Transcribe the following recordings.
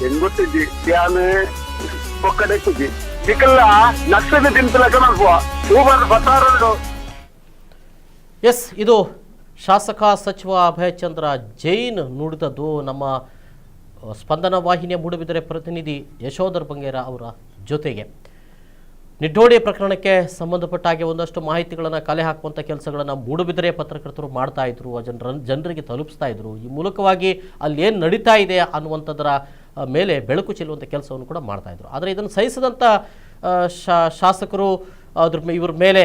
ಹೆಂಗ್ ಗೊತ್ತಿದ್ದಿ ಯಾನು ಒಕ್ಕಡೆಕ್ಕಿದ್ದಿ ಇದಕ್ಕೆಲ್ಲ ನಕ್ಷದ ತಿಂತಲಕ್ಕ ಮಾಡ್ಕೋ ಹೂಬಾರ ಬತ್ತಾರು. ಎಸ್, ಇದು ಶಾಸಕ ಸಚಿವ ಅಭಯಚಂದ್ರ ಜೈನ್ ನುಡಿದದ್ದು. ನಮ್ಮ ಸ್ಪಂದನ ವಾಹಿನಿಯ ಮೂಡುಬಿದಿರೆ ಪ್ರತಿನಿಧಿ ಯಶೋಧರ್ ಬಂಗೇರ ಅವರ ಜೊತೆಗೆ ನಿಡ್ಡೋಡಿ ಪ್ರಕರಣಕ್ಕೆ ಸಂಬಂಧಪಟ್ಟ ಹಾಗೆ ಒಂದಷ್ಟು ಮಾಹಿತಿಗಳನ್ನು ಕಲೆ ಹಾಕುವಂಥ ಕೆಲಸಗಳನ್ನು ಮೂಡುಬಿದಿರೆ ಪತ್ರಕರ್ತರು ಮಾಡ್ತಾ ಇದ್ರು, ಜನರಿಗೆ ತಲುಪಿಸ್ತಾ ಇದ್ರು. ಈ ಮೂಲಕವಾಗಿ ಅಲ್ಲಿ ಏನು ನಡೀತಾ ಇದೆ ಅನ್ನುವಂಥದ್ರ ಮೇಲೆ ಬೆಳಕು ಚೆಲ್ಲುವಂಥ ಕೆಲಸವನ್ನು ಕೂಡ ಮಾಡ್ತಾ ಇದ್ರು. ಆದರೆ ಇದನ್ನು ಸಹಿಸದಂಥ ಶಾಸಕರು ಇವ್ರ ಮೇಲೆ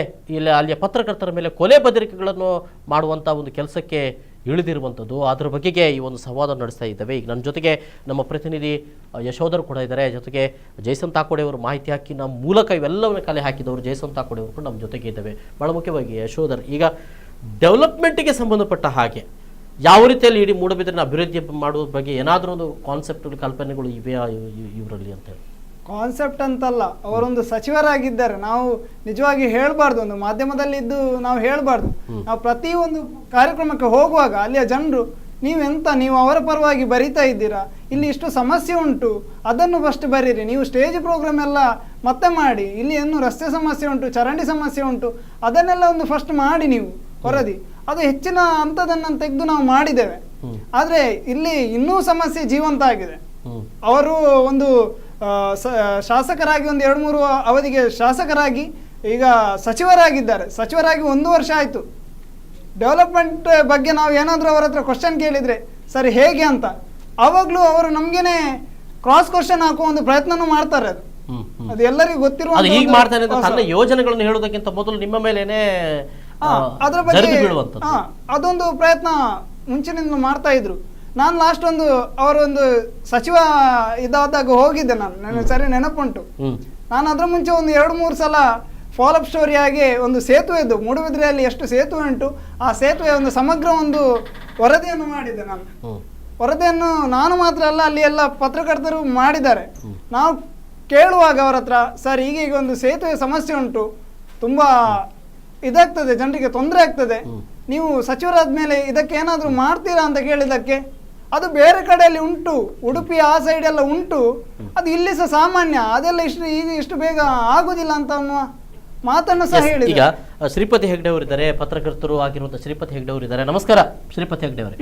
ಅಲ್ಲಿಯ ಪತ್ರಕರ್ತರ ಮೇಲೆ ಕೊಲೆ ಬೆದರಿಕೆಗಳನ್ನು ಮಾಡುವಂಥ ಒಂದು ಕೆಲಸಕ್ಕೆ ಇಳಿದಿರುವಂಥದ್ದು. ಅದರ ಬಗೆಗೆ ಈ ಒಂದು ಸಂವಾದ ನಡೆಸ್ತಾ ಇದ್ದೇವೆ. ಈಗ ನನ್ನ ಜೊತೆಗೆ ನಮ್ಮ ಪ್ರತಿನಿಧಿ ಯಶೋಧರ್ ಕೂಡ ಇದ್ದಾರೆ, ಜೊತೆಗೆ ಜೈಸನ್ ತಾಕೋಡೆ ಅವರು ಮಾಹಿತಿ ಹಾಕಿ ನಮ್ಮ ಮೂಲಕ ಇವೆಲ್ಲವನ್ನು ಕಲೆ ಹಾಕಿದವರು ಜೈಸನ್ ತಾಕೋಡೆ ಅವರು ಕೂಡ ನಮ್ಮ ಜೊತೆಗೆ ಇದ್ದೇವೆ. ಭಾಳ ಮುಖ್ಯವಾಗಿ ಯಶೋಧರ್, ಈಗ ಡೆವಲಪ್ಮೆಂಟ್ಗೆ ಸಂಬಂಧಪಟ್ಟ ಹಾಗೆ ಯಾವ ರೀತಿಯಲ್ಲಿ ಇಡೀ ಮೂಡುಬಿದಿರೆನ ಅಭಿವೃದ್ಧಿ ಮಾಡುವ ಬಗ್ಗೆ ಏನಾದರೂ ಒಂದು ಕಾನ್ಸೆಪ್ಟ್ ಕಲ್ಪನೆಗಳು ಇವೆಯಾ ಇವರಲ್ಲಿ ಅಂತ ಹೇಳಿ? ಕಾನ್ಸೆಪ್ಟ್ ಅಂತಲ್ಲ, ಅವರೊಂದು ಸಚಿವರಾಗಿದ್ದಾರೆ. ನಾವು ನಿಜವಾಗಿ ಹೇಳಬಾರ್ದು, ಒಂದು ಮಾಧ್ಯಮದಲ್ಲಿ ಇದ್ದು ನಾವು ಹೇಳಬಾರ್ದು. ನಾವು ಪ್ರತಿಯೊಂದು ಕಾರ್ಯಕ್ರಮಕ್ಕೆ ಹೋಗುವಾಗ ಅಲ್ಲಿಯ ಜನರು ನೀವು ಅವರ ಪರವಾಗಿ ಬರಿತಾ ಇದ್ದೀರಾ, ಇಲ್ಲಿ ಇಷ್ಟು ಸಮಸ್ಯೆ ಉಂಟು, ಅದನ್ನು ಫಸ್ಟ್ ಬರೀರಿ, ನೀವು ಸ್ಟೇಜ್ ಪ್ರೋಗ್ರಾಮ್ ಎಲ್ಲ ಮತ್ತೆ ಮಾಡಿ, ಇಲ್ಲಿ ಏನು ರಸ್ತೆ ಸಮಸ್ಯೆ ಉಂಟು, ಚರಂಡಿ ಸಮಸ್ಯೆ ಉಂಟು, ಅದನ್ನೆಲ್ಲ ಒಂದು ಫಸ್ಟ್ ಮಾಡಿ ನೀವು ವರದಿ. ಅದು ಹೆಚ್ಚಿನ ಹಂತದನ್ನು ತೆಗೆದು ನಾವು ಮಾಡಿದ್ದೇವೆ. ಆದರೆ ಇಲ್ಲಿ ಇನ್ನೂ ಸಮಸ್ಯೆ ಜೀವಂತ ಆಗಿದೆ. ಅವರು ಒಂದು ಶಾಸಕರಾಗಿ ಒಂದು 2-3 ಅವಧಿಗೆ ಶಾಸಕರಾಗಿ ಈಗ ಸಚಿವರಾಗಿದ್ದಾರೆ. ಸಚಿವರಾಗಿ 1 ವರ್ಷ ಆಯಿತು. ಡೆವಲಪ್ಮೆಂಟ್ ಬಗ್ಗೆ ನಾವು ಏನಾದರೂ ಅವರ ಹತ್ರ ಕ್ವಶನ್ ಕೇಳಿದರೆ ಸರಿ ಹೇಗೆ ಅಂತ, ಆವಾಗಲೂ ಅವರು ನಮಗೇನೆ ಕ್ರಾಸ್ ಕ್ವಶನ್ ಹಾಕುವ ಒಂದು ಪ್ರಯತ್ನನೂ ಮಾಡ್ತಾರೆ. ಅದು ಎಲ್ಲರಿಗೂ ಗೊತ್ತಿರುವ ಯೋಜನೆಗಳನ್ನು ಹೇಳೋದಕ್ಕಿಂತ ಮೊದಲು ನಿಮ್ಮ ಮೇಲೇನೆ ಅದರ ಬಗ್ಗೆ ಅದೊಂದು ಪ್ರಯತ್ನ ಮುಂಚಿನಿಂದ ಮಾಡ್ತಾ ಇದ್ರು. ನಾನು ಲಾಸ್ಟ್ ಅವರೊಂದು ಸಚಿವ ಇದಾದಾಗ ಹೋಗಿದ್ದೆ, ನನಗೆ ಸರಿ ನೆನಪುಂಟು. ನಾನು ಅದರ ಮುಂಚೆ ಒಂದು 2-3 ಸಲ ಫಾಲೋಅಪ್ ಸ್ಟೋರಿ ಆಗಿ ಒಂದು ಸೇತುವೆದು ಮೂಡುಬಿದಿರೆಯಲ್ಲಿ ಎಷ್ಟು ಸೇತುವೆ ಉಂಟು, ಆ ಸೇತುವೆ ಒಂದು ಸಮಗ್ರ ಒಂದು ವರದಿಯನ್ನು ಮಾಡಿದ್ದೆ. ವರದಿಯನ್ನು ನಾನು ಮಾತ್ರ ಅಲ್ಲ, ಅಲ್ಲಿ ಎಲ್ಲ ಪತ್ರಕರ್ತರು ಮಾಡಿದ್ದಾರೆ. ನಾವು ಕೇಳುವಾಗ ಅವರ ಹತ್ರ, ಸರ್ ಈಗ ಒಂದು ಸೇತುವೆ ಸಮಸ್ಯೆ ಉಂಟು, ತುಂಬಾ ಇದಾಗ್ತದೆ, ಜನರಿಗೆ ತೊಂದರೆ ಆಗ್ತದೆ, ನೀವು ಸಚಿವರಾದ ಮೇಲೆ ಇದಕ್ಕೆ ಏನಾದರೂ ಮಾಡ್ತೀರಾ ಅಂತ ಕೇಳಿದಕ್ಕೆ, ಅದು ಬೇರೆ ಕಡೆಯಲ್ಲಿ ಉಂಟು, ಉಡುಪಿ ಆ ಸೈಡ್ ಎಲ್ಲ ಉಂಟು, ಅದು ಇಲ್ಲಿ ಸಹ ಸಾಮಾನ್ಯ, ಅದೆಲ್ಲ ಇಷ್ಟು ಬೇಗ ಆಗುದಿಲ್ಲ ಅಂತ ಮಾತನ್ನು ಸಹ ಹೇಳಿದ್ರು. ಈಗ ಶ್ರೀಪತಿ ಹೆಗ್ಡೆ ಅವರಿದ್ದಾರೆ, ಪತ್ರಕರ್ತರು ಆಗಿರುವಂತಹ ಶ್ರೀಪತಿ ಹೆಗ್ಡೆ ಅವರಿದ್ದಾರೆ. ನಮಸ್ಕಾರ ಶ್ರೀಪತಿ ಹೆಗ್ಡೆ ಅವರೇ.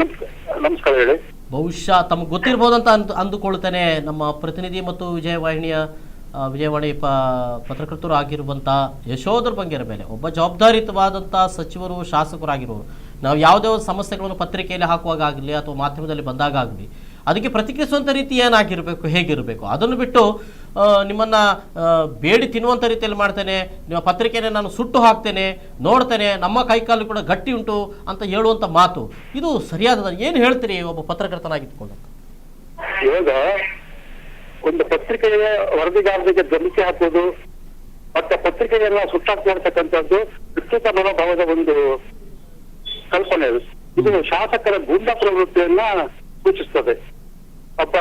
ನಮಸ್ಕಾರ ಹೇಳಿ. ಬಹುಶಃ ತಮಗೆ ಗೊತ್ತಿರಬಹುದಂತ ಅಂದುಕೊಳ್ತೇನೆ, ನಮ್ಮ ಪ್ರತಿನಿಧಿ ಮತ್ತು ವಿಜಯವಾಣಿ ಪತ್ರಕರ್ತರು ಆಗಿರುವಂಥ ಯಶೋಧರ್ ಬಂಗೇರ ಮೇಲೆ ಒಬ್ಬ ಜವಾಬ್ದಾರಿಯುತವಾದಂಥ ಸಚಿವರು ಶಾಸಕರಾಗಿರೋರು ನಾವು ಯಾವುದೇ ಒಂದು ಸಮಸ್ಯೆಗಳನ್ನು ಪತ್ರಿಕೆಯಲ್ಲಿ ಹಾಕುವಾಗ ಆಗಲಿ ಅಥವಾ ಮಾಧ್ಯಮದಲ್ಲಿ ಬಂದಾಗ ಆಗಲಿ ಅದಕ್ಕೆ ಪ್ರತಿಕ್ರಿಯಿಸುವಂಥ ರೀತಿ ಏನಾಗಿರಬೇಕು, ಹೇಗಿರಬೇಕು, ಅದನ್ನು ಬಿಟ್ಟು ನಿಮ್ಮನ್ನು ಬೇಡಿ ತಿನ್ನುವಂಥ ರೀತಿಯಲ್ಲಿ ಮಾಡ್ತೇನೆ, ನಿಮ್ಮ ಪತ್ರಿಕೆನೇ ನಾನು ಸುಟ್ಟು ಹಾಕ್ತೇನೆ, ನೋಡ್ತೇನೆ, ನಮ್ಮ ಕೈಕಾಲು ಕೂಡ ಗಟ್ಟಿ ಉಂಟು ಅಂತ ಹೇಳುವಂಥ ಮಾತು ಇದು ಸರಿಯಾದ ಏನು ಹೇಳ್ತೀರಿ ಒಬ್ಬ ಪತ್ರಕರ್ತನಾಗಿದ್ದುಕೊಂಡು? ಇವಾಗ ಒಂದು ಪತ್ರಿಕೆಯ ವರದಿಗಾರರಿಗೆ ಧಮಕಿ ಹಾಕೋದು ಮತ್ತೆ ಪತ್ರಿಕೆಯನ್ನ ಸುಟ್ಟಾಕ್ತಕ್ಕಂಥದ್ದು ವಿಕೃತ ಮನೋಭಾವದ ಒಂದು ಕಲ್ಪನೆ. ಇದು ಶಾಸಕರ ಗೂಂಡಾ ಪ್ರವೃತ್ತಿಯನ್ನ ಸೂಚಿಸ್ತದೆ. ಒಬ್ಬ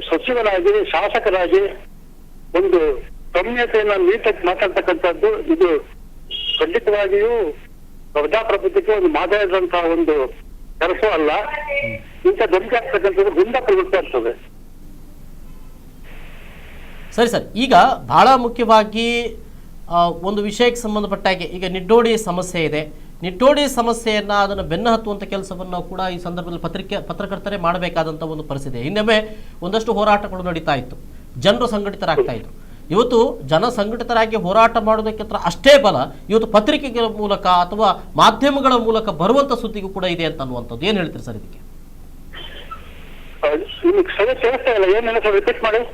ಸಚಿವರಾಗಿ ಶಾಸಕರಾಗಿ ಒಂದು ಸೌಮ್ಯತೆಯನ್ನ ನೀಟಾಗಿ ಮಾತಾಡ್ತಕ್ಕಂಥದ್ದು ಇದು ಖಂಡಿತವಾಗಿಯೂ ಪ್ರಜಾಪ್ರಭುತ್ವಕ್ಕೆ ಒಂದು ಮಾದರಿಯಾದಂತಹ ಒಂದು ಕೆಲಸ ಅಲ್ಲ. ಇಂಥ ಧಮಕಿ ಆಗ್ತಕ್ಕಂಥದ್ದು ಗೂಂಡಾ ಪ್ರವೃತ್ತಿ ಆಗ್ತದೆ. ಸರಿ ಸರ್, ಈಗ ಬಹಳ ಮುಖ್ಯವಾಗಿ ಒಂದು ವಿಷಯಕ್ಕೆ ಸಂಬಂಧಪಟ್ಟಾಗೆ ಈಗ ನಿಡ್ಡೋಡಿ ಸಮಸ್ಯೆ ಇದೆ. ನಿಡ್ಡೋಡಿ ಸಮಸ್ಯೆಯನ್ನು ಅದನ್ನು ಬೆನ್ನು ಹತ್ತುವಂಥ ಕೆಲಸವನ್ನು ಕೂಡ ಈ ಸಂದರ್ಭದಲ್ಲಿ ಪತ್ರಕರ್ತರೇ ಮಾಡಬೇಕಾದಂಥ ಒಂದು ಪರಿಸ್ಥಿತಿ. ಹಿಂದೊಮ್ಮೆ ಒಂದಷ್ಟು ಹೋರಾಟಗಳು ನಡೀತಾ ಇತ್ತು, ಜನರು ಸಂಘಟಿತರಾಗ್ತಾ ಇದ್ರು. ಇವತ್ತು ಜನ ಸಂಘಟಿತರಾಗಿ ಹೋರಾಟ ಮಾಡೋದಕ್ಕೆ ಅಷ್ಟೇ ಬಲ ಇವತ್ತು ಪತ್ರಿಕೆಗಳ ಮೂಲಕ ಅಥವಾ ಮಾಧ್ಯಮಗಳ ಮೂಲಕ ಬರುವಂಥ ಸುದ್ದಿಗೂ ಕೂಡ ಇದೆ ಅಂತ ಅನ್ನುವಂಥದ್ದು. ಏನು ಹೇಳ್ತೀರಿ ಸರ್ ಇದಕ್ಕೆ?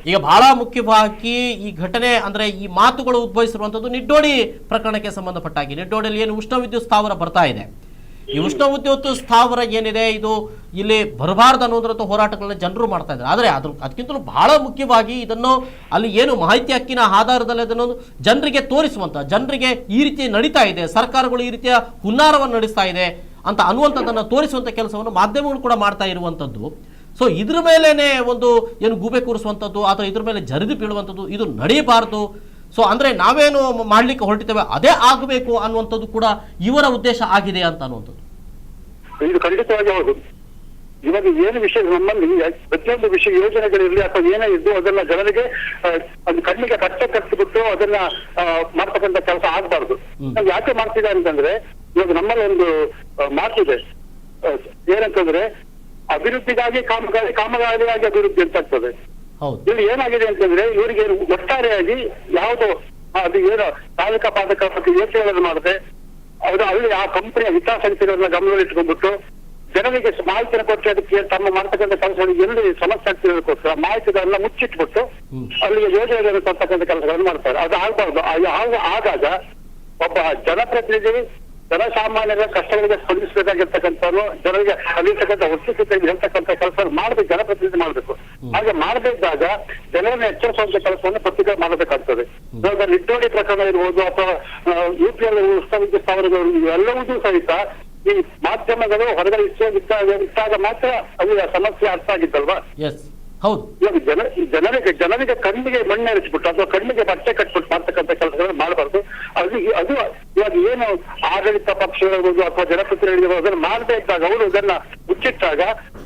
ಈಗ ಬಹಳ ಮುಖ್ಯವಾಗಿ ಈ ಘಟನೆ ಅಂದ್ರೆ ಈ ಮಾತುಗಳು ಉದ್ಭವಿಸಿರುವಂತದ್ದು ನಿಡ್ಡೋಡಿ ಪ್ರಕರಣಕ್ಕೆ ಸಂಬಂಧಪಟ್ಟಾಗಿ. ನಿಡ್ಡೋಡಿಯಲ್ಲಿ ಏನು ಉಷ್ಣ ವಿದ್ಯುತ್ ಸ್ಥಾವರ ಬರ್ತಾ ಇದೆ, ಈ ಉಷ್ಣ ವಿದ್ಯುತ್ ಸ್ಥಾವರ ಏನಿದೆ ಇದು ಇಲ್ಲಿ ಬರಬಾರ್ದು ಅನ್ನೋದ್ರಂತ ಹೋರಾಟಗಳನ್ನ ಜನರು ಮಾಡ್ತಾ ಇದ್ದಾರೆ. ಆದರೆ ಅದಕ್ಕಿಂತಲೂ ಬಹಳ ಮುಖ್ಯವಾಗಿ ಇದನ್ನು ಅಲ್ಲಿ ಏನು ಮಾಹಿತಿ ಹಕ್ಕಿನ ಆಧಾರದಲ್ಲಿ ಅದನ್ನು ಜನರಿಗೆ ತೋರಿಸುವಂತ, ಜನರಿಗೆ ಈ ರೀತಿ ನಡೀತಾ ಇದೆ, ಸರ್ಕಾರಗಳು ಈ ರೀತಿಯ ಹುನ್ನಾರವನ್ನು ನಡೆಸ್ತಾ ಇದೆ ಅಂತ ಅನ್ನುವಂಥದ್ದನ್ನು ತೋರಿಸುವಂತ ಕೆಲಸವನ್ನು ಮಾಧ್ಯಮಗಳು ಕೂಡ ಮಾಡ್ತಾ ಇರುವಂತದ್ದು. ಸೊ ಇದ್ರ ಮೇಲೇನೆ ಒಂದು ಏನು ಗೂಬೆ ಕೂರಿಸುವಂಥದ್ದು ಅಥವಾ ಇದ್ರ ಮೇಲೆ ಜರಿದು ಬೀಳುವಂಥದ್ದು ಇದು ನಡೆಯಬಾರ್ದು. ಸೊ ಅಂದ್ರೆ ನಾವೇನು ಮಾಡ್ಲಿಕ್ಕೆ ಹೊರಟಿದ್ದೇವೆ ಅದೇ ಆಗಬೇಕು ಅನ್ನುವಂಥದ್ದು ಕೂಡ ಇವರ ಉದ್ದೇಶ ಆಗಿದೆ ಅಂತ ಅನ್ನುವಂಥದ್ದು. ಇದು ಖಂಡಿತವಾಗಿ ಹೌದು. ಇವಾಗ ಏನು ವಿಷಯ ನಮ್ಮಲ್ಲಿ ಪ್ರತಿಯೊಂದು ವಿಷಯ ಯೋಜನೆಗಳಿರಲಿ ಅಥವಾ ಏನೇ ಇದ್ದು ಅದನ್ನ ಜನರಿಗೆ ಒಂದು ಕಣ್ಣಿಗೆ ಕಟ್ಟಿಬಿಟ್ಟು ಅದನ್ನ ಮಾಡ್ತಕ್ಕಂಥ ಕೆಲಸ ಆಗ್ಬಾರ್ದು. ನಾವು ಯಾಕೆ ಮಾಡ್ತಿದ್ದಾರೆ ಅಂತಂದ್ರೆ ಇವಾಗ ನಮ್ಮಲ್ಲಿ ಒಂದು ಮಾತಿದೆ, ಏನಂತಂದ್ರೆ ಅಭಿವೃದ್ಧಿಗಾಗಿ ಕಾಮಗಾರಿಯಾಗಿ ಅಭಿವೃದ್ಧಿ ಅಂತ ಆಗ್ತದೆ. ಇಲ್ಲಿ ಏನಾಗಿದೆ ಅಂತಂದ್ರೆ ಇವರಿಗೆ ಒಟ್ಟಾರೆಯಾಗಿ ಯಾವುದು ಅದು ಏನು ಸಾಧಕ ಪಾದಕ ಮತ್ತು ಯೋಚನೆಗಳನ್ನು ಮಾಡದೆ ಅವರು ಅಲ್ಲಿ ಆ ಕಂಪನಿಯ ಹಿತಾಸಕ್ತಿಗಳನ್ನ ಗಮನದಲ್ಲಿಟ್ಕೊಂಡ್ಬಿಟ್ಟು ಜನರಿಗೆ ಮಾಹಿತಿಯನ್ನು ಕೊಟ್ಟು ಅದಕ್ಕೆ ತಮ್ಮ ಮಾಡ್ತಕ್ಕಂಥ ಕೆಲಸಗಳಿಗೆ ಎಲ್ಲಿ ಸಮಸ್ಯೆ ಆಗ್ತಿರೋದಕ್ಕೋಸ್ಕರ ಮಾಹಿತಿಗಳನ್ನ ಮುಚ್ಚಿಟ್ಬಿಟ್ಟು ಅಲ್ಲಿಗೆ ಯೋಜನೆಗಳನ್ನು ತರ್ತಕ್ಕಂಥ ಕೆಲಸಗಳನ್ನು ಮಾಡ್ತಾರೆ. ಅದು ಆಗ್ಬಾರ್ದು. ಆಗಾಗ ಒಬ್ಬ ಜನಪ್ರತಿನಿಧಿ ಜನಸಾಮಾನ್ಯರ ಕಷ್ಟಗಳಿಗೆ ಸ್ಪಂದಿಸಬೇಕಾಗಿರ್ತಕ್ಕಂಥವ್ರು ಜನರಿಗೆ ಕಲಿಯತಕ್ಕಂಥ ವಸ್ತುಸ್ಥಿತಿ ಹೇಳ್ತಕ್ಕಂಥ ಕೆಲಸ ಮಾಡಬೇಕು, ಜನಪ್ರತಿನಿಧಿ ಮಾಡಬೇಕು. ಹಾಗೆ ಮಾಡಬೇಕಾದಾಗ ಜನರನ್ನ ಎಚ್ಚರಿಸುವಂತ ಕೆಲಸವನ್ನು ಪತ್ರಿಕೆ ಮಾಡಬೇಕಾಗ್ತದೆ. ಇವಾಗ ನಿಟ್ಟೋಡಿ ಪ್ರಕರಣ ಇರ್ಬೋದು ಅಥವಾ UPL ಉತ್ಸವ ಸ್ಥಾವರಗಳು ಇವೆಲ್ಲವೂ ಸಹಿತ ಈ ಮಾಧ್ಯಮಗಳು ಹೊರಗಡೆ ಇಟ್ಟಾಗ ಮಾತ್ರ ಅಲ್ಲಿ ಸಮಸ್ಯೆ ಅರ್ಥ ಆಗಿದ್ದಲ್ವಾ? ಹೌದು. ಇವಾಗ ಜನರಿಗೆ ಕಣ್ಣಿಗೆ ಮಣ್ಣು ಎರಚಿಬಿಟ್ಟು ಅಥವಾ ಕಣ್ಣಿಗೆ ಬಟ್ಟೆ ಕಟ್ಬಿಟ್ಟು ಮಾಡ್ತಕ್ಕಂಥ ಕೆಲಸಗಳನ್ನು ಮಾಡಬಾರ್ದು. ಅದು ಇವಾಗ ಏನು ಆಡಳಿತ ಪಕ್ಷಗಳಿರ್ಬೋದು ಅಥವಾ ಜನಪ್ರತಿನಿಧಿಗಳು ಅದನ್ನ ಮಾಡಬೇಕಾದಾಗ ಅವರು ಅದನ್ನ ಮುಚ್ಚಿಟ್ಟಾಗ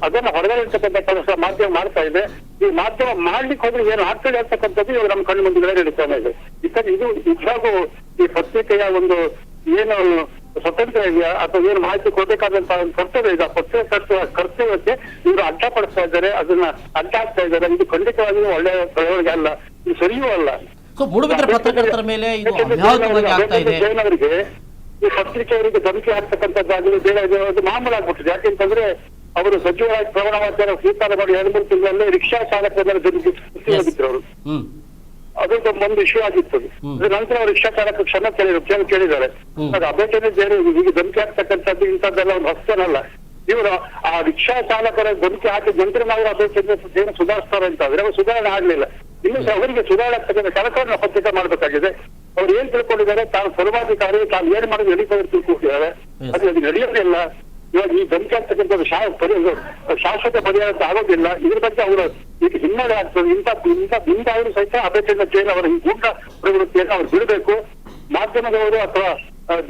ಅದನ್ನ ಹೊರಗಡೆ ಇರ್ತಕ್ಕಂಥ ಕೆಲಸ ಮಾಧ್ಯಮ ಮಾಡ್ತಾ ಇದೆ. ಈ ಮಾಧ್ಯಮ ಮಾಡ್ಲಿಕ್ಕೆ ಹೋದ್ರೆ ಏನು ಆಗ್ತದೆ ಅಂತಕ್ಕಂಥದ್ದು ಇವಾಗ ನಮ್ಮ ಕಣ್ಣು ಮುಂದೆ ನಡೀತಾನೆ ಇದೆ. ಇದು ನಿಜವಾಗೂ ಈ ಪತ್ರಿಕೆಯ ಒಂದು ಏನು ಸ್ವತಂತ್ರ ಇದೆಯಾ ಅಥವಾ ಏನು ಮಾಹಿತಿ ಕೊಡ್ಬೇಕಾದಂತ ಒಂದು ಕರ್ತವ್ಯ ಇದೆ, ಆ ಪತ್ರಿಕೆ ಕರ್ತವ್ಯಕ್ಕೆ ಇವರು ಅಡ್ಡಪಡಿಸ್ತಾ ಇದ್ದಾರೆ, ಅದನ್ನ ಅಡ್ಡ ಹಾಕ್ತಾ ಇದ್ದಾರೆ. ಇದು ಖಂಡಿತವಾಗಿಯೂ ಒಳ್ಳೆಯ ಬೆಳವಣಿಗೆ ಅಲ್ಲ, ಇದು ಸರಿಯೂ ಅಲ್ಲ. ಪತ್ರಕರ್ತರ ಮೇಲೆ ಜೈನವರಿಗೆ ಈ ಪತ್ರಿಕೆಯವರಿಗೆ ಧಮಕಿ ಹಾಕ್ತಕ್ಕಂಥದ್ದಾಗಲಿ ಬೇರೆ ಅದು ಮಾಮೂಲು ಆಗ್ಬಿಟ್ಟಿದೆ. ಯಾಕೆಂತಂದ್ರೆ ಅವರು ಸಚಿವರಾಗಿ ಪ್ರಮಾಣವಚನ ಸ್ವೀಕಾರ ಮಾಡಿ 2-3 ತಿಂಗಳಲ್ಲಿ ರಿಕ್ಷಾ ಚಾಲಕರ ಮೇಲೆ ಹೋಗಿದ್ರು ಅವರು. ಅದೊಂದು ಒಂದು ಇಶ್ಯೂ ಆಗಿತ್ತು. ನಂತರ ಅವರು ರಿಕ್ಷಾ ಚಾಲಕ ಕ್ಷಮೆ ಕೇಳಿದ್ದಾರೆ. ಅದು ಅಭ್ಯರ್ಥನೆ ಬೇರೆ ಈಗ ಧಮಕಿ ಹಾಕ್ತಕ್ಕಂಥದ್ದು ಇಂಥದ್ದೆಲ್ಲ ಒಂದು ಹೊಸ್ತೇನಲ್ಲ. ಇವರು ಆ ರಿಕ್ಷಾ ಚಾಲಕರ ಧಮಕಿ ಹಾಕಿದ ನಂತರ ನಾವು ಅಭ್ಯರ್ಥಿ ಏನು ಸುಧಾರಿಸ್ತಾರೆ ಅಂತ ಆದ್ರೆ ಅವರು ಸುಧಾರಣೆ ಆಗ್ಲಿಲ್ಲ. ಇನ್ನು ಅವರಿಗೆ ಸುಧಾರಣೆ ಆಗ್ತಕ್ಕಂಥ ಕೆಲಸವನ್ನು ಪತ್ರಿಕೆ ಮಾಡಬೇಕಾಗಿದೆ. ಅವ್ರು ಏನ್ ತಿಳ್ಕೊಂಡಿದ್ದಾರೆ, ತಾನು ಸರ್ವಾಧಿಕಾರಿ, ತಾನು ಏನ್ ಮಾಡೋದು ನಡೀತಾರೆ ತಿಳ್ಕೊಂಡಿದ್ದಾರೆ. ಅದು ನಡೆಯೋದಿಲ್ಲ. ಇವಾಗ ಈ ಧಮಕಿ ಆಗ್ತಕ್ಕಂಥದ್ದು ಶಾಶ್ವತ ಪರಿಹಾರ ಅಂತ ಆಗೋದಿಲ್ಲ. ಇದ್ರ ಬಗ್ಗೆ ಅವರು ಈಗ ಹಿನ್ನಡೆ ಆಗ್ತದೆ. ಇಂಥ ಅವರು ಸಹಿತ ಅಭ್ಯರ್ಥಿಯಿಂದ ಜೈನ್ ಅವರ ಈ ಗೂಢ ಪ್ರವೃತ್ತಿಯನ್ನು ಅವ್ರು ಬಿಡಬೇಕು. ಮಾಧ್ಯಮದವರು ಅಥವಾ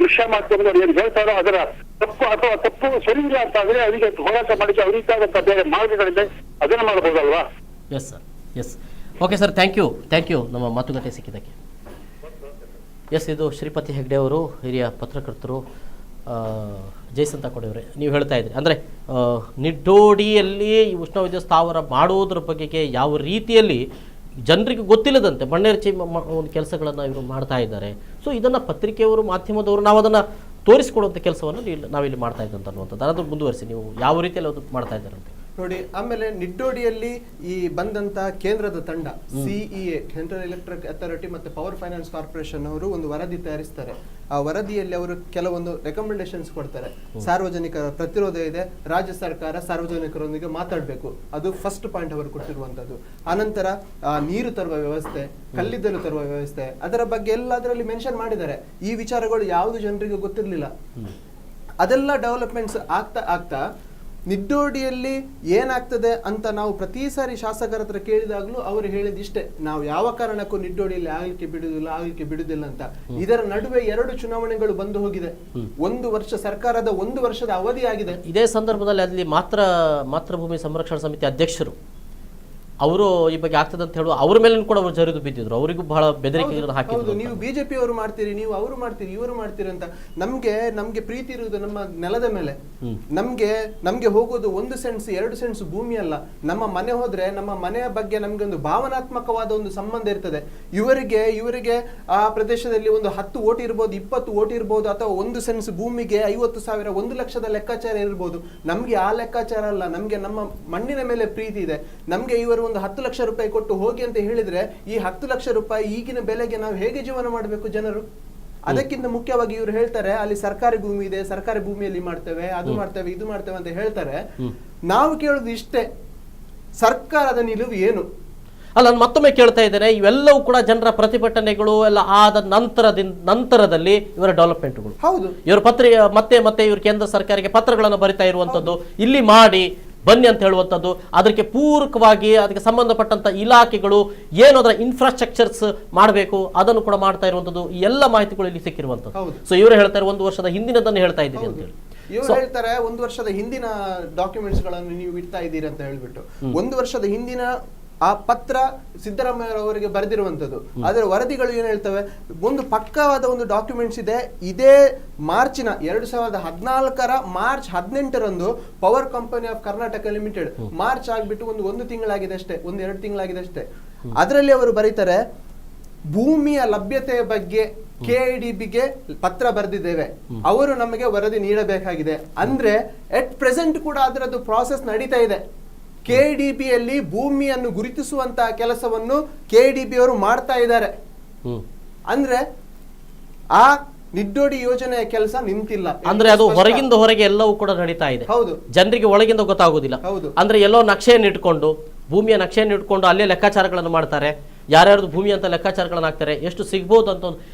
ದೃಶ್ಯ ಮಾಧ್ಯಮದವರು ಏನ್ ಹೇಳ್ತಾರೋ ಅದರ ತಪ್ಪು ಅಥವಾ ತಪ್ಪು ಸರಿ ಇಲ್ಲ ಅಂತ ಆದ್ರೆ ಅವರಿಗೆ ಹೋರಾಟ ಮಾಡಿಸಿ ಅವರಿಗಾದಂತ ಬೇರೆ ಮಾರ್ಗಗಳಿದೆ, ಅದನ್ನ ಮಾಡಬಹುದಲ್ವಾ? Yes sir, yes. Okay sir, thank you ನಮ್ಮ ಮಾತುಕತೆ ಸಿಕ್ಕಿದ್ದಕ್ಕೆ. ಎಸ್, ಇದು ಶ್ರೀಪತಿ ಹೆಗ್ಡೆ ಅವರು, ಹಿರಿಯ ಪತ್ರಕರ್ತರು. ಜೈಸಂತ ಕೊಡೆಯವರೇ, ನೀವು ಹೇಳ್ತಾ ಇದ್ರಿ ಅಂದರೆ ನಿಡ್ಡೋಡಿಯಲ್ಲಿ ಉಷ್ಣವಿದ್ಯುತ್ ಸ್ಥಾವರ ಮಾಡೋದ್ರ ಬಗೆಗೆ ಯಾವ ರೀತಿಯಲ್ಲಿ ಜನರಿಗೆ ಗೊತ್ತಿಲ್ಲದಂತೆ ಮಣ್ಣೆರಚಿ ಒಂದು ಕೆಲಸಗಳನ್ನು ಇವರು ಮಾಡ್ತಾ ಇದ್ದಾರೆ. ಸೊ ಇದನ್ನು ಪತ್ರಿಕೆಯವರು, ಮಾಧ್ಯಮದವರು ನಾವು ಅದನ್ನು ತೋರಿಸಿಕೊಡುವಂಥ ಕೆಲಸವನ್ನು ನಾವಿಲ್ಲಿ ಮಾಡ್ತಾ ಇದ್ದಂತ ಅನ್ನುವಂಥದ್ದು. ಅದನ್ನು ಮುಂದುವರಿಸಿ, ನೀವು ಯಾವ ರೀತಿಯಲ್ಲಿ ಅದು ಮಾಡ್ತಾ ಇದ್ದಾರೆ ಅಂತ ನೋಡಿ. ಆಮೇಲೆ ನಿಡ್ಡೋಡಿಯಲ್ಲಿ ಈ ಬಂದಂತ ಕೇಂದ್ರದ ತಂಡ CEA, ಸೆಂಟ್ರಲ್ ಎಲೆಕ್ಟ್ರಿಕ್ ಅಥಾರಿಟಿ ಮತ್ತು ಪವರ್ ಫೈನಾನ್ಸ್ ಕಾರ್ಪೊರೇಷನ್ ಅವರು ಒಂದು ವರದಿ ತಯಾರಿಸ್ತಾರೆ. ಆ ವರದಿಯಲ್ಲಿ ಅವರು ಕೆಲವೊಂದು ರೆಕಮೆಂಡೇಶನ್ಸ್ ಕೊಡ್ತಾರೆ. ಸಾರ್ವಜನಿಕರ ಪ್ರತಿರೋಧ ಇದೆ, ರಾಜ್ಯ ಸರ್ಕಾರ ಸಾರ್ವಜನಿಕರೊಂದಿಗೆ ಮಾತಾಡಬೇಕು, ಅದು ಫಸ್ಟ್ ಪಾಯಿಂಟ್ ಅವರು ಕೊಟ್ಟಿರುವಂತದ್ದು. ಆನಂತರ ನೀರು ತರುವ ವ್ಯವಸ್ಥೆ, ಕಲ್ಲಿದ್ದಲು ತರುವ ವ್ಯವಸ್ಥೆ, ಅದರ ಬಗ್ಗೆ ಎಲ್ಲ ಅದರಲ್ಲಿ ಮೆನ್ಷನ್ ಮಾಡಿದ್ದಾರೆ. ಈ ವಿಚಾರಗಳು ಯಾವುದು ಜನರಿಗೆ ಗೊತ್ತಿರಲಿಲ್ಲ. ಅದೆಲ್ಲ ಡೆವಲಪ್ಮೆಂಟ್ಸ್ ಆಗ್ತಾ ನಿಡ್ಡೋಡಿಯಲ್ಲಿ ಏನಾಗ್ತದೆ ಅಂತ ನಾವು ಪ್ರತಿ ಸಾರಿ ಶಾಸಕರ ಹತ್ರ ಕೇಳಿದಾಗ್ಲೂ ಅವರು ಹೇಳಿದಿಷ್ಟೇ, ನಾವು ಯಾವ ಕಾರಣಕ್ಕೂ ನಿಡ್ಡೋಡಿಯಲ್ಲಿ ಆಗ್ಲಿಕ್ಕೆ ಬಿಡುದಿಲ್ಲ ಅಂತ. ಇದರ ನಡುವೆ 2 ಚುನಾವಣೆಗಳು ಬಂದು ಹೋಗಿದೆ. 1 ವರ್ಷ ಸರ್ಕಾರದ 1 ವರ್ಷದ ಅವಧಿ ಆಗಿದೆ. ಇದೇ ಸಂದರ್ಭದಲ್ಲಿ ಅಲ್ಲಿ ಮಾತೃಭೂಮಿ ಸಂರಕ್ಷಣಾ ಸಮಿತಿ ಅಧ್ಯಕ್ಷರು ಅವರು ಈ ಬಗ್ಗೆ ಆಗ್ತದೆ ಅಂತ ಹೇಳುವ ಅವ್ರ ಮೇಲೆ ಕೂಡ ಅವರು ಜರಿದು ಬಿದ್ದಿದ್ರು. ಅವರಿಗೂ ಬಹಳ ಬೆದರಿಕೆಗಳನ್ನು ಹಾಕಿದ್ರು. ನೀವು ಬಿಜೆಪಿ ಅವರು ಮಾಡ್ತೀರಿ, ನೀವು ಅವರು ಮಾಡ್ತೀರಿ, ಇವರು ಮಾಡ್ತೀರಿ ಅಂತ. ನಮ್ಗೆ ಪ್ರೀತಿ ಇರುವುದು ನಮ್ಮ ನೆಲದ ಮೇಲೆ. ನಮ್ಗೆ ಹೋಗೋದು 1 ಸೆಂಟ್ಸ್ 2 ಸೆಂಟ್ಸ್ ಭೂಮಿ ಅಲ್ಲ. ನಮ್ಮ ಮನೆ ಹೋದ್ರೆ ನಮ್ಮ ಮನೆಯ ಬಗ್ಗೆ ನಮ್ಗೆ ಒಂದು ಭಾವನಾತ್ಮಕವಾದ ಒಂದು ಸಂಬಂಧ ಇರ್ತದೆ. ಇವರಿಗೆ ಆ ಪ್ರದೇಶದಲ್ಲಿ ಒಂದು 10 ಓಟ್ ಇರ್ಬೋದು, 20 ಓಟ್ ಇರ್ಬೋದು, ಅಥವಾ 1 ಸೆಂಟ್ಸ್ ಭೂಮಿಗೆ 50,000, 1 ಲಕ್ಷದ ಲೆಕ್ಕಾಚಾರ ಇರ್ಬೋದು. ನಮ್ಗೆ ಆ ಲೆಕ್ಕಾಚಾರ ಅಲ್ಲ. ನಮ್ಗೆ ನಮ್ಮ ಮಣ್ಣಿನ ಮೇಲೆ ಪ್ರೀತಿ ಇದೆ. ನಮ್ಗೆ ಇವರು ಒಂದು 10 ಲಕ್ಷ ರೂಪಾಯಿ ಕೊಟ್ಟು ಹೋಗಿ ಅಂತ ಹೇಳಿದ್ರೆ ಈ 10 ಲಕ್ಷ ರೂಪಾಯಿ ಈಗಿನ ಬೆಲೆಗೆ ನಾವು ಹೇಗೆ ಜೀವನ ಮಾಡಬೇಕು ಜನರು? ಅದಕ್ಕಿಂತ ಮುಖ್ಯವಾಗಿ ಇವರು ಹೇಳ್ತಾರೆ ಅಲ್ಲಿ ಸರ್ಕಾರಿ ಭೂಮಿ ಇದೆ, ಸರ್ಕಾರಿ ಭೂಮಿಯಲ್ಲಿ ಮಾಡ್ತೇವೆ, ಅದು ಮಾಡ್ತೇವೆ, ಇದು ಮಾಡ್ತೇವೆ ಅಂತ ಹೇಳ್ತಾರೆ. ನಾವು ಕೇಳುದು ಇಷ್ಟೇ, ಸರ್ಕಾರದ ನಿಲುವು ಏನು? ಅಲ್ಲ, ನಾನು ಮತ್ತೊಮ್ಮೆ ಕೇಳ್ತಾ ಇದ್ದೇನೆ, ಇವೆಲ್ಲವೂ ಕೂಡ ಜನರ ಪ್ರತಿಭಟನೆಗಳು ಎಲ್ಲ ಆದ ನಂತರದಲ್ಲಿ ಇವರ ಡೆವಲಪ್ಮೆಂಟ್ಗಳು. ಹೌದು, ಇವರು ಮತ್ತೆ ಇವರು ಕೇಂದ್ರ ಸರ್ಕಾರಕ್ಕೆ ಪತ್ರಗಳನ್ನು ಬರಿತಾ ಇರುವಂತದ್ದು, ಇಲ್ಲಿ ಮಾಡಿ ಬನ್ನಿ ಅಂತ ಹೇಳುವಂಥದ್ದು, ಅದಕ್ಕೆ ಪೂರಕವಾಗಿ ಅದಕ್ಕೆ ಸಂಬಂಧಪಟ್ಟಂತ ಇಲಾಖೆಗಳು ಏನು ಅದರ ಇನ್ಫ್ರಾಸ್ಟ್ರಕ್ಚರ್ಸ್ ಮಾಡಬೇಕು ಅದನ್ನು ಕೂಡ ಮಾಡ್ತಾ ಇರುವಂಥದ್ದು, ಈ ಎಲ್ಲ ಮಾಹಿತಿಗಳು ಇಲ್ಲಿ ಸಿಕ್ಕಿರುವಂಥದ್ದು. ಸೊ ಇವರು ಹೇಳ್ತಾರೆ 1 ವರ್ಷದ ಹಿಂದಿನದನ್ನು ಹೇಳ್ತಾ ಇದ್ದೀವಿ ಅಂತ ಹೇಳಿ. ಇವ್ರು ಹೇಳ್ತಾರೆ 1 ವರ್ಷದ ಹಿಂದಿನ ಡಾಕ್ಯುಮೆಂಟ್ಸ್ ಗಳನ್ನು ನೀವು ಇಡ್ತಾ ಇದ್ದೀರಿ ಅಂತ ಹೇಳ್ಬಿಟ್ಟು. 1 ವರ್ಷದ ಹಿಂದಿನ ಆ ಪತ್ರ ಸಿದ್ದರಾಮಯ್ಯ ಅವರಿಗೆ ಬರೆದಿರುವಂತದ್ದು. ಆದ್ರೆ ವರದಿಗಳು ಏನ್ ಹೇಳ್ತವೆ, ಒಂದು ಪಕ್ಕವಾದ ಒಂದು ಡಾಕ್ಯುಮೆಂಟ್ಸ್ ಇದೆ. ಇದೇ ಮಾರ್ಚಿನ 2014 ಮಾರ್ಚ್ 18ರಂದು power company of Karnataka limited March ಆಗ್ಬಿಟ್ಟು ಒಂದು ತಿಂಗಳಾಗಿದೆ ಅಷ್ಟೇ, 1-2 ತಿಂಗಳಾಗಿದೆ ಅಷ್ಟೇ. ಅದರಲ್ಲಿ ಅವರು ಬರೀತಾರೆ, ಭೂಮಿಯ ಲಭ್ಯತೆಯ ಬಗ್ಗೆ KIDBಗೆ ಪತ್ರ ಬರೆದಿದ್ದೇವೆ, ಅವರು ನಮಗೆ ವರದಿ ನೀಡಬೇಕಾಗಿದೆ. ಅಂದ್ರೆ ಎಟ್ ಪ್ರೆಸೆಂಟ್ ಕೂಡ ಅದರದ್ದು ಪ್ರಾಸೆಸ್ ನಡೀತಾ ಇದೆ. KIDBಯಲ್ಲಿ ಭೂಮಿಯನ್ನು ಗುರುತಿಸುವಂತಹ ಕೆಲಸವನ್ನು KIDB ಅವರು ಮಾಡ್ತಾ ಇದ್ದಾರೆ. ಅಂದ್ರೆ ಆ ನಿಡ್ಡೋಡಿ ಯೋಜನೆಯ ಕೆಲಸ ನಿಂತಿಲ್ಲ. ಅಂದ್ರೆ ಅದು ಹೊರಗಿಂದ ಹೊರಗೆ ಎಲ್ಲವೂ ಕೂಡ ನಡೀತಾ ಇದೆ. ಹೌದು, ಜನರಿಗೆ ಒಳಗಿಂದ ಗೊತ್ತಾಗುದಿಲ್ಲ. ಹೌದು. ಅಂದ್ರೆ ಎಲ್ಲೋ ನಕ್ಷೆಯನ್ನು ಇಟ್ಕೊಂಡು, ಭೂಮಿಯ ನಕ್ಷೆಯನ್ನು ಇಟ್ಕೊಂಡು ಅಲ್ಲೇ ಲೆಕ್ಕಾಚಾರಗಳನ್ನು ಮಾಡ್ತಾರೆ. ಯಾರ್ಯಾರ್ದು ಭೂಮಿ ಅಂತ ಲೆಕ್ಕಾಚಾರಗಳನ್ನ ಹಾಕ್ತಾರೆ, ಎಷ್ಟು ಸಿಗ್ಬೋದು ಅಂತ.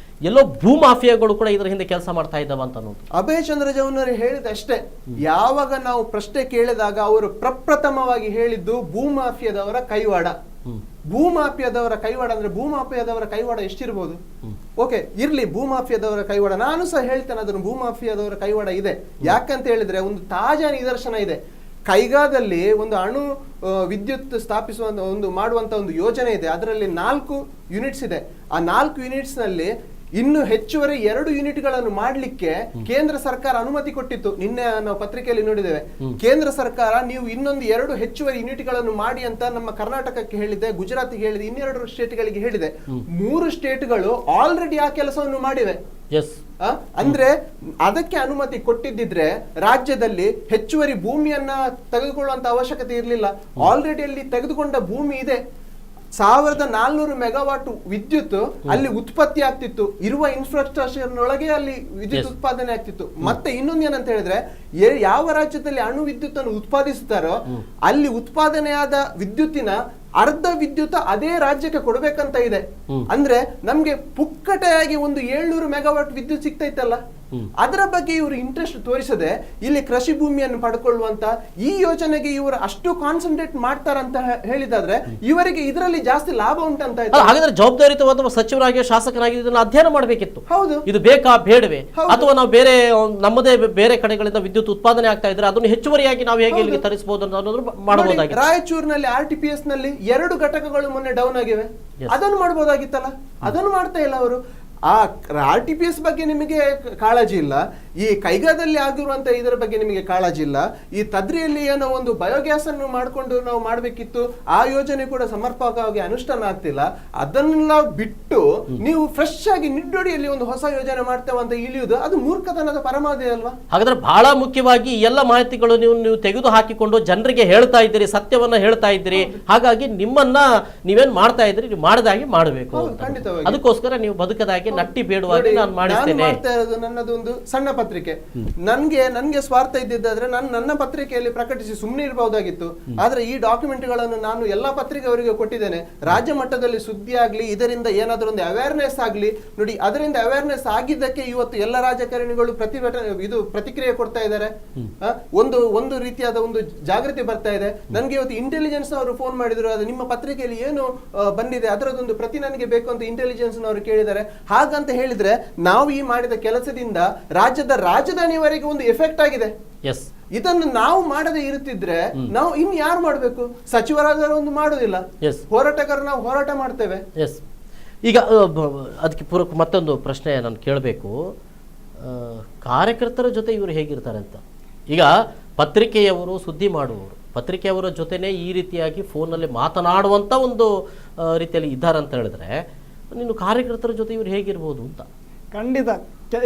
ಎಲ್ಲೋ ಭೂ ಮಾಫಿಯಾಗಳು ಕೂಡ ಇದರ ಹಿಂದೆ ಕೆಲಸ ಮಾಡ್ತಾ ಇದ್ದಾವ ಅಂತ ಅನ್ನೋದು ಅಭಯ್ ಚಂದ್ರ ಜೌನರು ಹೇಳಿದಷ್ಟೇ. ಯಾವಾಗ ನಾವು ಪ್ರಶ್ನೆ ಕೇಳಿದಾಗ ಅವರು ಪ್ರಪ್ರಥಮವಾಗಿ ಹೇಳಿದ್ದು ಭೂಮಾಫಿಯಾದವರ ಕೈವಾಡ. ಭೂಮಾಫಿಯಾದವರ ಕೈವಾಡ ಅಂದ್ರೆ ಭೂಮಾಫಿಯಾದವರ ಕೈವಾಡ ಎಷ್ಟಿರ್ಬೋದು? ಓಕೆ, ಇರ್ಲಿ, ಭೂಮಾಫಿಯಾದವರ ಕೈವಾಡ. ನಾನು ಸಹ ಹೇಳ್ತೇನೆ ಅದನ್ನು, ಭೂಮಾಫಿಯಾದವರ ಕೈವಾಡ ಇದೆ. ಯಾಕಂತ ಹೇಳಿದ್ರೆ ಒಂದು ತಾಜಾ ನಿದರ್ಶನ ಇದೆ. ಕೈಗಾದಲ್ಲಿ ಒಂದು ಅಣು ವಿದ್ಯುತ್ ಸ್ಥಾಪಿಸುವ ಒಂದು ಮಾಡುವಂತ ಒಂದು ಯೋಜನೆ ಇದೆ. ಅದರಲ್ಲಿ 4 ಯೂನಿಟ್ಸ್ ಇದೆ. ಆ 4 ಯೂನಿಟ್ಸ್ ನಲ್ಲಿ ಇನ್ನು ಹೆಚ್ಚುವರಿ 2 ಯೂನಿಟ್ಗಳನ್ನು ಮಾಡಲಿಕ್ಕೆ ಕೇಂದ್ರ ಸರ್ಕಾರ ಅನುಮತಿ ಕೊಟ್ಟಿತ್ತು. ನಿನ್ನೆ ನಾವು ಪತ್ರಿಕೆಯಲ್ಲಿ ನೋಡಿದ್ದೇವೆ. ಕೇಂದ್ರ ಸರ್ಕಾರ ನೀವು ಇನ್ನೊಂದು 2 ಹೆಚ್ಚುವರಿ ಯೂನಿಟ್ಗಳನ್ನು ಮಾಡಿ ಅಂತ ನಮ್ಮ ಕರ್ನಾಟಕಕ್ಕೆ ಹೇಳಿದೆ, ಗುಜರಾತ್ಗೆ ಹೇಳಿದೆ, 2 ಸ್ಟೇಟ್ಗಳಿಗೆ ಹೇಳಿದೆ. 3 ಸ್ಟೇಟ್ಗಳು ಆಲ್ರೆಡಿ ಆ ಕೆಲಸವನ್ನು ಮಾಡಿವೆ. ಅಂದ್ರೆ ಅದಕ್ಕೆ ಅನುಮತಿ ಕೊಟ್ಟಿದ್ದಿದ್ರೆ ರಾಜ್ಯದಲ್ಲಿ ಹೆಚ್ಚುವರಿ ಭೂಮಿಯನ್ನ ತೆಗೆದುಕೊಳ್ಳುವಂತ ಅವಶ್ಯಕತೆ ಇರಲಿಲ್ಲ. ಆಲ್ರೆಡಿ ಅಲ್ಲಿ ತೆಗೆದುಕೊಂಡ ಭೂಮಿ ಇದೆ. 1400 ಮೆಗಾವಾಟ್ ವಿದ್ಯುತ್ ಅಲ್ಲಿ ಉತ್ಪತ್ತಿ ಆಗ್ತಿತ್ತು. ಇರುವ ಇನ್ಫ್ರಾಸ್ಟ್ರಕ್ಚರ್ ಒಳಗೆ ಅಲ್ಲಿ ವಿದ್ಯುತ್ ಉತ್ಪಾದನೆ ಆಗ್ತಿತ್ತು. ಮತ್ತೆ ಇನ್ನೊಂದು ಏನಂತ ಹೇಳಿದ್ರೆ, ಯಾವ ರಾಜ್ಯದಲ್ಲಿ ಅಣು ವಿದ್ಯುತ್ ಅನ್ನು ಉತ್ಪಾದಿಸುತ್ತಾರೋ ಅಲ್ಲಿ ಉತ್ಪಾದನೆಯಾದ ವಿದ್ಯುತ್ತಿನ ಅರ್ಧ ವಿದ್ಯುತ್ ಅದೇ ರಾಜ್ಯಕ್ಕೆ ಕೊಡ್ಬೇಕಂತ ಇದೆ. ಅಂದ್ರೆ ನಮ್ಗೆ ಪುಕ್ಕಟೆಯಾಗಿ ಒಂದು 700 ಮೆಗಾವಾಟ್ ವಿದ್ಯುತ್ ಸಿಗ್ತಾ ಇತ್ತಲ್ಲ, ಅದರ ಬಗ್ಗೆ ಇವರು ಇಂಟ್ರೆಸ್ಟ್ ತೋರಿಸದೆ ಇಲ್ಲಿ ಕೃಷಿ ಭೂಮಿಯನ್ನು ಪಡ್ಕೊಳ್ಳುವಂತ ಈ ಯೋಜನೆಗೆ ಇವರು ಅಷ್ಟು ಕಾನ್ಸಂಟ್ರೇಟ್ ಮಾಡ್ತಾರಂತ ಹೇಳಿದಾದ್ರೆ ಇವರಿಗೆ ಇದರಲ್ಲಿ ಜಾಸ್ತಿ ಲಾಭ ಉಂಟಂತ. ಹಾಗಾದ್ರೆ ಜವಾಬ್ದಾರಿಯುತವಾದ ಸಚಿವರಾಗಿ, ಶಾಸಕರಾಗಿ ಇದನ್ನ ಅಧ್ಯಯನ ಮಾಡಬೇಕಿತ್ತು. ಹೌದು, ಇದು ಬೇಕಾ ಬೇಡವೆ, ಅಥವಾ ನಾವು ಬೇರೆ ನಮ್ಮದೇ ಬೇರೆ ಕಡೆಗಳಿಂದ ವಿದ್ಯುತ್ ಉತ್ಪಾದನೆ ಆಗ್ತಾ ಇದ್ರೆ ಅದನ್ನು ಹೆಚ್ಚುವರಿಯಾಗಿ ನಾವು ಹೇಗೆ ಇಲ್ಲಿಗೆ ತರಿಸಬಹುದು ಅನ್ನೋದು ಮಾಡಬಹುದಾಗಿತ್ತು. ರಾಯಚೂರಿನಲ್ಲಿ RTPS ನಲ್ಲಿ 2 ಘಟಕಗಳು ಮೊನ್ನೆ ಡೌನ್ ಆಗಿವೆ. ಅದನ್ನು ಮಾಡಬಹುದಾಗಿತ್ತಲ್ಲ, ಅದನ್ನು ಮಾಡ್ತಾ ಇಲ್ಲ ಅವರು. ಆ RTPS ಬಗ್ಗೆ ನಿಮಗೆ ಕಾಳಜಿ ಇಲ್ಲ, ಈ ಕೈಗಾದಲ್ಲಿ ಆಗಿರುವಂತ ಇದರ ಬಗ್ಗೆ ನಿಮಗೆ ಕಾಳಜಿ ಇಲ್ಲ. ಈ ತದ್ರಿಯಲ್ಲಿ ಏನೋ ಒಂದು ಬಯೋಗ್ಯಾಸ್ ಅನ್ನು ಮಾಡಿಕೊಂಡು ನಾವು ಮಾಡಬೇಕಿತ್ತು, ಆ ಯೋಜನೆ ಕೂಡ ಸಮರ್ಪಕವಾಗಿ ಅನುಷ್ಠಾನ ಆಗ್ತಿಲ್ಲ. ಅದನ್ನೆಲ್ಲ ಬಿಟ್ಟು ನೀವು ಫ್ರೆಶ್ ಆಗಿ ನಿಡ್ಡೋಡಿಯಲ್ಲಿ ಒಂದು ಹೊಸ ಯೋಜನೆ ಮಾಡ್ತೇವೆ ಅಂತ ಇಳಿಯುವುದು ಅದು ಮೂರ್ಖತನದ ಪರಮಾವಧಿ ಅಲ್ವಾ? ಹಾಗಾದ್ರೆ ಬಹಳ ಮುಖ್ಯವಾಗಿ ಎಲ್ಲ ಮಾಹಿತಿಗಳು ನೀವು ತೆಗೆದು ಹಾಕಿಕೊಂಡು ಜನರಿಗೆ ಹೇಳ್ತಾ ಇದ್ದೀರಿ, ಸತ್ಯವನ್ನ ಹೇಳ್ತಾ ಇದ್ದೀರಿ. ಹಾಗಾಗಿ ನಿಮ್ಮನ್ನ ನೀವೇನ್ ಮಾಡ್ತಾ ಇದ್ರಿ, ನೀವು ಮಾಡದಾಗಿ ಮಾಡಬೇಕು. ಅದಕ್ಕೋಸ್ಕರ ನೀವು ಬದುಕದಾಗಿ ನಟ್ಟಿ ಬೇಡುವಾಗಿ ನಾನು ಮಾಡಿಸ್ತೇನೆ. ನನ್ನದೊಂದು ಸಣ್ಣ ಪತ್ರಿಕೆ, ನನ್ಗೆ ಸ್ವಾರ್ಥ ಇದ್ದಿದ್ದಾದ್ರೆ ನಾನು ನನ್ನ ಪತ್ರಿಕೆಯಲ್ಲಿ ಪ್ರಕಟಿಸಿ ಸುಮ್ಮನೆ ಇರಬಹುದಾಗಿತ್ತು. ಆದ್ರೆ ಈ ಡಾಕ್ಯುಮೆಂಟ್ಗಳನ್ನು ನಾನು ಎಲ್ಲಾ ಪತ್ರಿಕೆಯವರಿಗೆ ಕೊಟ್ಟಿದ್ದೇನೆ. ರಾಜ್ಯ ಮಟ್ಟದಲ್ಲಿ ಸುದ್ದಿ ಆಗ್ಲಿ, ಇದರಿಂದ ಏನಾದ್ರೂ ಒಂದು ಅವೇರ್ನೆಸ್ ಆಗ್ಲಿ. ನೋಡಿ, ಅದರಿಂದ ಅವೇರ್ನೆಸ್ ಆಗಿದ್ದಕ್ಕೆ ಇವತ್ತು ಎಲ್ಲ ರಾಜಕಾರಣಿಗಳು ಪ್ರತಿಕ್ರಿಯೆ ಕೊಡ್ತಾ ಇದ್ದಾರೆ. ಒಂದು ರೀತಿಯಾದ ಒಂದು ಜಾಗೃತಿ ಬರ್ತಾ ಇದೆ. ನನ್ಗೆ ಇವತ್ತು ಇಂಟೆಲಿಜೆನ್ಸ್ ಅವರು ಫೋನ್ ಮಾಡಿದ್ರು, ಅದು ನಿಮ್ಮ ಪತ್ರಿಕೆಯಲ್ಲಿ ಏನು ಬಂದಿದೆ ಅದರದೊಂದು ಪ್ರತಿ ನನಗೆ ಬೇಕು ಅಂತ ಇಂಟೆಲಿಜೆನ್ಸ್ ಅವರು ಕೇಳಿದ್ದಾರೆ. ಹಾಗಂತ ಹೇಳಿದ್ರೆ ನಾವು ಈ ಮಾಡಿದ ಕೆಲಸದಿಂದ ರಾಜ್ಯದ ರಾಜಧಾನಿಯವರೆಗೆ ಒಂದು ಎಫೆಕ್ಟ್ ಆಗಿದೆ. ಇದನ್ನು ನಾವು ಮಾಡದೇ ಇರುತ್ತಿದ್ರೆ ನಾವು ಇನ್ನು ಯಾರು ಮಾಡಬೇಕು? ಸಚಿವರಾದ ಒಂದು ಮಾಡುದಿಲ್ಲ, ಹೋರಾಟಗಾರರು ನಾವು ಹೋರಾಟ ಮಾಡ್ತೇವೆ. ಈಗ ಅದಕ್ಕೆ ಪೂರಕ ಮತ್ತೊಂದು ಪ್ರಶ್ನೆ ನಾನು ಕೇಳಬೇಕು. ಕಾರ್ಯಕರ್ತರ ಜೊತೆ ಇವರು ಹೇಗಿರ್ತಾರೆ ಅಂತ. ಈಗ ಪತ್ರಿಕೆಯವರು, ಸುದ್ದಿ ಮಾಡುವವರು, ಪತ್ರಿಕೆಯವರ ಜೊತೆನೇ ಈ ರೀತಿಯಾಗಿ ಫೋನಲ್ಲಿ ಮಾತನಾಡುವಂಥ ಒಂದು ರೀತಿಯಲ್ಲಿ ಇದ್ದಾರೆ ಅಂತ ಹೇಳಿದ್ರೆ, ನೀನು ಕಾರ್ಯಕರ್ತರ ಜೊತೆ ಇವರು ಹೇಗಿರ್ಬೋದು ಅಂತ. ಖಂಡಿತ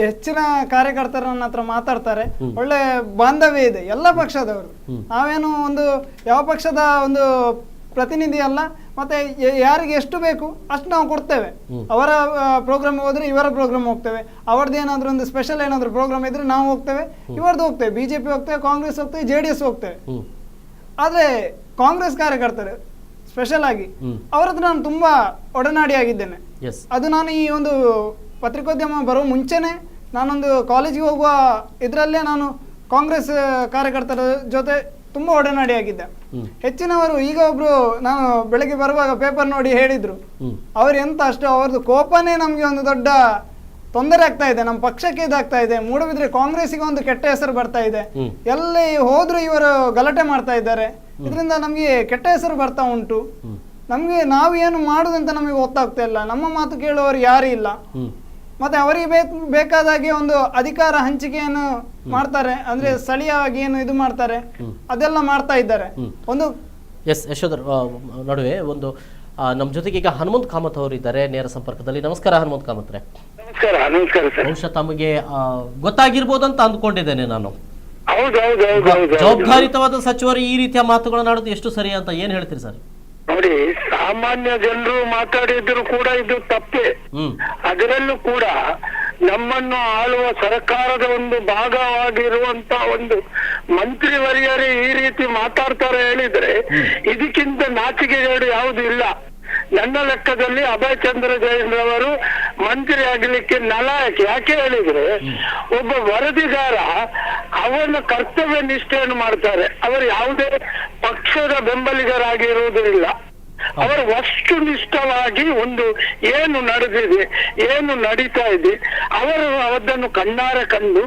ಹೆಚ್ಚಿನ ಕಾರ್ಯಕರ್ತರ ನನ್ನ ಹತ್ರ ಮಾತಾಡ್ತಾರೆ. ಒಳ್ಳೆ ಬಾಂಧವ್ಯ ಇದೆ ಎಲ್ಲ ಪಕ್ಷದವರು. ನಾವೇನು ಒಂದು ಯಾವ ಪಕ್ಷದ ಒಂದು ಪ್ರತಿನಿಧಿ ಅಲ್ಲ. ಮತ್ತೆ ಯಾರಿಗೆ ಎಷ್ಟು ಬೇಕು ಅಷ್ಟು ನಾವು ಕೊಡ್ತೇವೆ. ಅವರ ಪ್ರೋಗ್ರಾಮ್ ಹೋದ್ರೆ ಇವರ ಪ್ರೋಗ್ರಾಮ್ ಹೋಗ್ತೇವೆ. ಅವ್ರದ್ದು ಏನಾದ್ರು ಒಂದು ಸ್ಪೆಷಲ್ ಏನಾದ್ರು ಪ್ರೋಗ್ರಾಮ್ ಇದ್ರೆ ನಾವು ಹೋಗ್ತೇವೆ, ಇವರದ್ದು ಹೋಗ್ತೇವೆ. BJP ಹೋಗ್ತೇವೆ, ಕಾಂಗ್ರೆಸ್ ಹೋಗ್ತೇವೆ, JDS ಹೋಗ್ತೇವೆ. ಆದ್ರೆ ಕಾಂಗ್ರೆಸ್ ಕಾರ್ಯಕರ್ತರು ಸ್ಪೆಷಲ್ ಆಗಿ ಅವರ ಹತ್ರ ನಾನು ತುಂಬಾ ಒಡನಾಡಿಯಾಗಿದ್ದೇನೆ. ಅದು ನಾನು ಈ ಒಂದು ಪತ್ರಿಕೋದ್ಯಮ ಬರುವ ಮುಂಚೆನೆ ನಾನೊಂದು ಕಾಲೇಜಿಗೆ ಹೋಗುವ ಇದರಲ್ಲೇ ನಾನು ಕಾಂಗ್ರೆಸ್ ಕಾರ್ಯಕರ್ತರ ಜೊತೆ ತುಂಬಾ ಒಡನಾಡಿಯಾಗಿದ್ದೆ. ಹೆಚ್ಚಿನವರು ಈಗ ಒಬ್ರು ನಾನು ಬೆಳಗ್ಗೆ ಬರುವಾಗ ಪೇಪರ್ ನೋಡಿ ಹೇಳಿದ್ರು, ಅವ್ರು ಎಂತ ಅಷ್ಟು ಅವ್ರದ್ದು ಕೋಪನೇ ನಮ್ಗೆ ಒಂದು ದೊಡ್ಡ ತೊಂದರೆ ಆಗ್ತಾ ಇದೆ, ನಮ್ಮ ಪಕ್ಷಕ್ಕೆ ಇದಾಗ್ತಾ ಇದೆ, ಮೂಡಬಿದ್ರೆ ಕಾಂಗ್ರೆಸ್ಸಿಗೆ ಒಂದು ಕೆಟ್ಟ ಹೆಸರು ಬರ್ತಾ ಇದೆ, ಎಲ್ಲಿ ಹೋದ್ರು ಇವರು ಗಲಾಟೆ ಮಾಡ್ತಾ ಇದ್ದಾರೆ, ಇದರಿಂದ ನಮಗೆ ಕೆಟ್ಟ ಹೆಸರು ಬರ್ತಾ ಉಂಟು. ನಮ್ಗೆ ನಾವು ಏನು ಮಾಡುದಂತ ನಮಗೆ ಗೊತ್ತಾಗ್ತಾ ಇಲ್ಲ, ನಮ್ಮ ಮಾತು ಕೇಳುವವರು ಯಾರು ಇಲ್ಲ. ಮತ್ತೆ ಅವರಿಗೆ ಬೇಕಾದಾಗೆ ಒಂದು ಅಧಿಕಾರ ಹಂಚಿಕೆಯನ್ನು ಮಾಡ್ತಾರೆ, ಅಂದ್ರೆ ಸ್ಥಳೀಯವಾಗಿ ಏನು ಇದು ಮಾಡ್ತಾರೆ ಅದೆಲ್ಲ ಮಾಡ್ತಾ ಇದ್ದಾರೆ. ಒಂದು ಎಸ್ ಯಶೋಧರ್ ನಡುವೆ ಒಂದು ನಮ್ಮ ಜೊತೆಗೆ ಈಗ ಹನುಮಂತ್ ಕಾಮತ್ ಅವರು ಇದ್ದಾರೆ ನೇರ ಸಂಪರ್ಕದಲ್ಲಿ. ನಮಸ್ಕಾರ ಹನುಮಂತ್ ಕಾಮತ್ರೆ. ನಮಸ್ಕಾರ. ನಮಸ್ಕಾರ ಸರ್. ಬಹುಶಃ ತಮಗೆ ಗೊತ್ತಾಗಿರ್ಬೋದು ಅಂತ ಅಂದ್ಕೊಂಡಿದ್ದೇನೆ ನಾನು. ಹೌದು. ಜವಾಬ್ದಾರಿತವಾದ ಸಚಿವರು ಈ ರೀತಿಯ ಮಾತುಗಳನ್ನಾಡೋದು ಎಷ್ಟು ಸರಿ ಅಂತ ಏನ್ ಹೇಳ್ತೀರಿ ಸರ್? ನೋಡಿ, ಸಾಮಾನ್ಯ ಜನರು ಮಾತಾಡಿದ್ರು ಕೂಡ ಇದು ತಪ್ಪೇ. ಅದರಲ್ಲೂ ಕೂಡ ನಮ್ಮನ್ನು ಆಳುವ ಸರ್ಕಾರದ ಒಂದು ಭಾಗವಾಗಿರುವಂತ ಒಂದು ಮಂತ್ರಿವರ್ಯರೇ ಈ ರೀತಿ ಮಾತಾಡ್ತಾರೆ ಹೇಳಿದ್ರೆ ಇದಕ್ಕಿಂತ ನಾಚಿಕೆಗೇಡು ಯಾವುದು ಇಲ್ಲ. ನನ್ನ ಲೆಕ್ಕದಲ್ಲಿ ಅಭಯ್ ಚಂದ್ರ ಜೈನ್ ರವರು ಮಂತ್ರಿ ಆಗಲಿಕ್ಕೆ ನಲಾಯಕ. ಯಾಕೆ ಹೇಳಿದ್ರೆ ಒಬ್ಬ ವರದಿಗಾರ ಅವನ ಕರ್ತವ್ಯ ನಿಷ್ಠೆಯನ್ನು ಮಾಡ್ತಾರೆ. ಅವರು ಯಾವುದೇ ಪಕ್ಷದ ಬೆಂಬಲಿಗರಾಗಿರುವುದಿಲ್ಲ. ಅವರು ವಸ್ತುನಿಷ್ಠವಾಗಿ ಒಂದು ಏನು ನಡೆದಿದೆ, ಏನು ನಡೀತಾ ಇದೆ, ಅವರು ಅದನ್ನು ಕಣ್ಣಾರೆ ಕಂಡು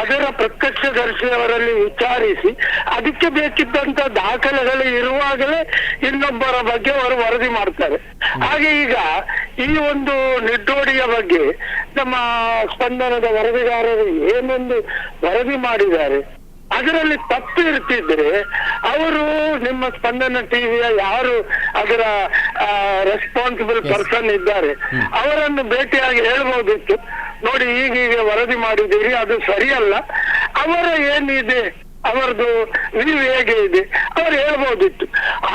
ಅದರ ಪ್ರತ್ಯಕ್ಷದರ್ಶಿಯವರಲ್ಲಿ ವಿಚಾರಿಸಿ ಅದಕ್ಕೆ ಬೇಕಿದ್ದಂತ ದಾಖಲೆಗಳು ಇರುವಾಗಲೇ ಇನ್ನೊಬ್ಬರ ಬಗ್ಗೆ ಅವರು ವರದಿ ಮಾಡ್ತಾರೆ. ಹಾಗೆ ಈಗ ಈ ಒಂದು ನಿಟ್ಟೋಡಿಯ ಬಗ್ಗೆ ನಮ್ಮ ಸ್ಪಂದನದ ವರದಿಗಾರರು ಏನೊಂದು ವರದಿ ಮಾಡಿದ್ದಾರೆ, ಅದರಲ್ಲಿ ತಪ್ಪು ಇರ್ತಿದ್ರೆ ಅವರು ನಿಮ್ಮ ಸ್ಪಂದನ ಟಿವಿಯ ಯಾರು ಅದರ ರೆಸ್ಪಾನ್ಸಿಬಲ್ ಪರ್ಸನ್ ಇದ್ದಾರೆ ಅವರನ್ನು ಭೇಟಿಯಾಗಿ ಹೇಳ್ಬೋದಿತ್ತು, ನೋಡಿ ಈಗೀಗ ವರದಿ ಮಾಡಿದ್ದೀರಿ, ಅದು ಸರಿಯಲ್ಲ, ಅವರ ಏನಿದೆ ಅವರದು ನೀವು ಹೇಗೆ ಇದೆ ಅವ್ರು ಹೇಳ್ಬೋದಿತ್ತು.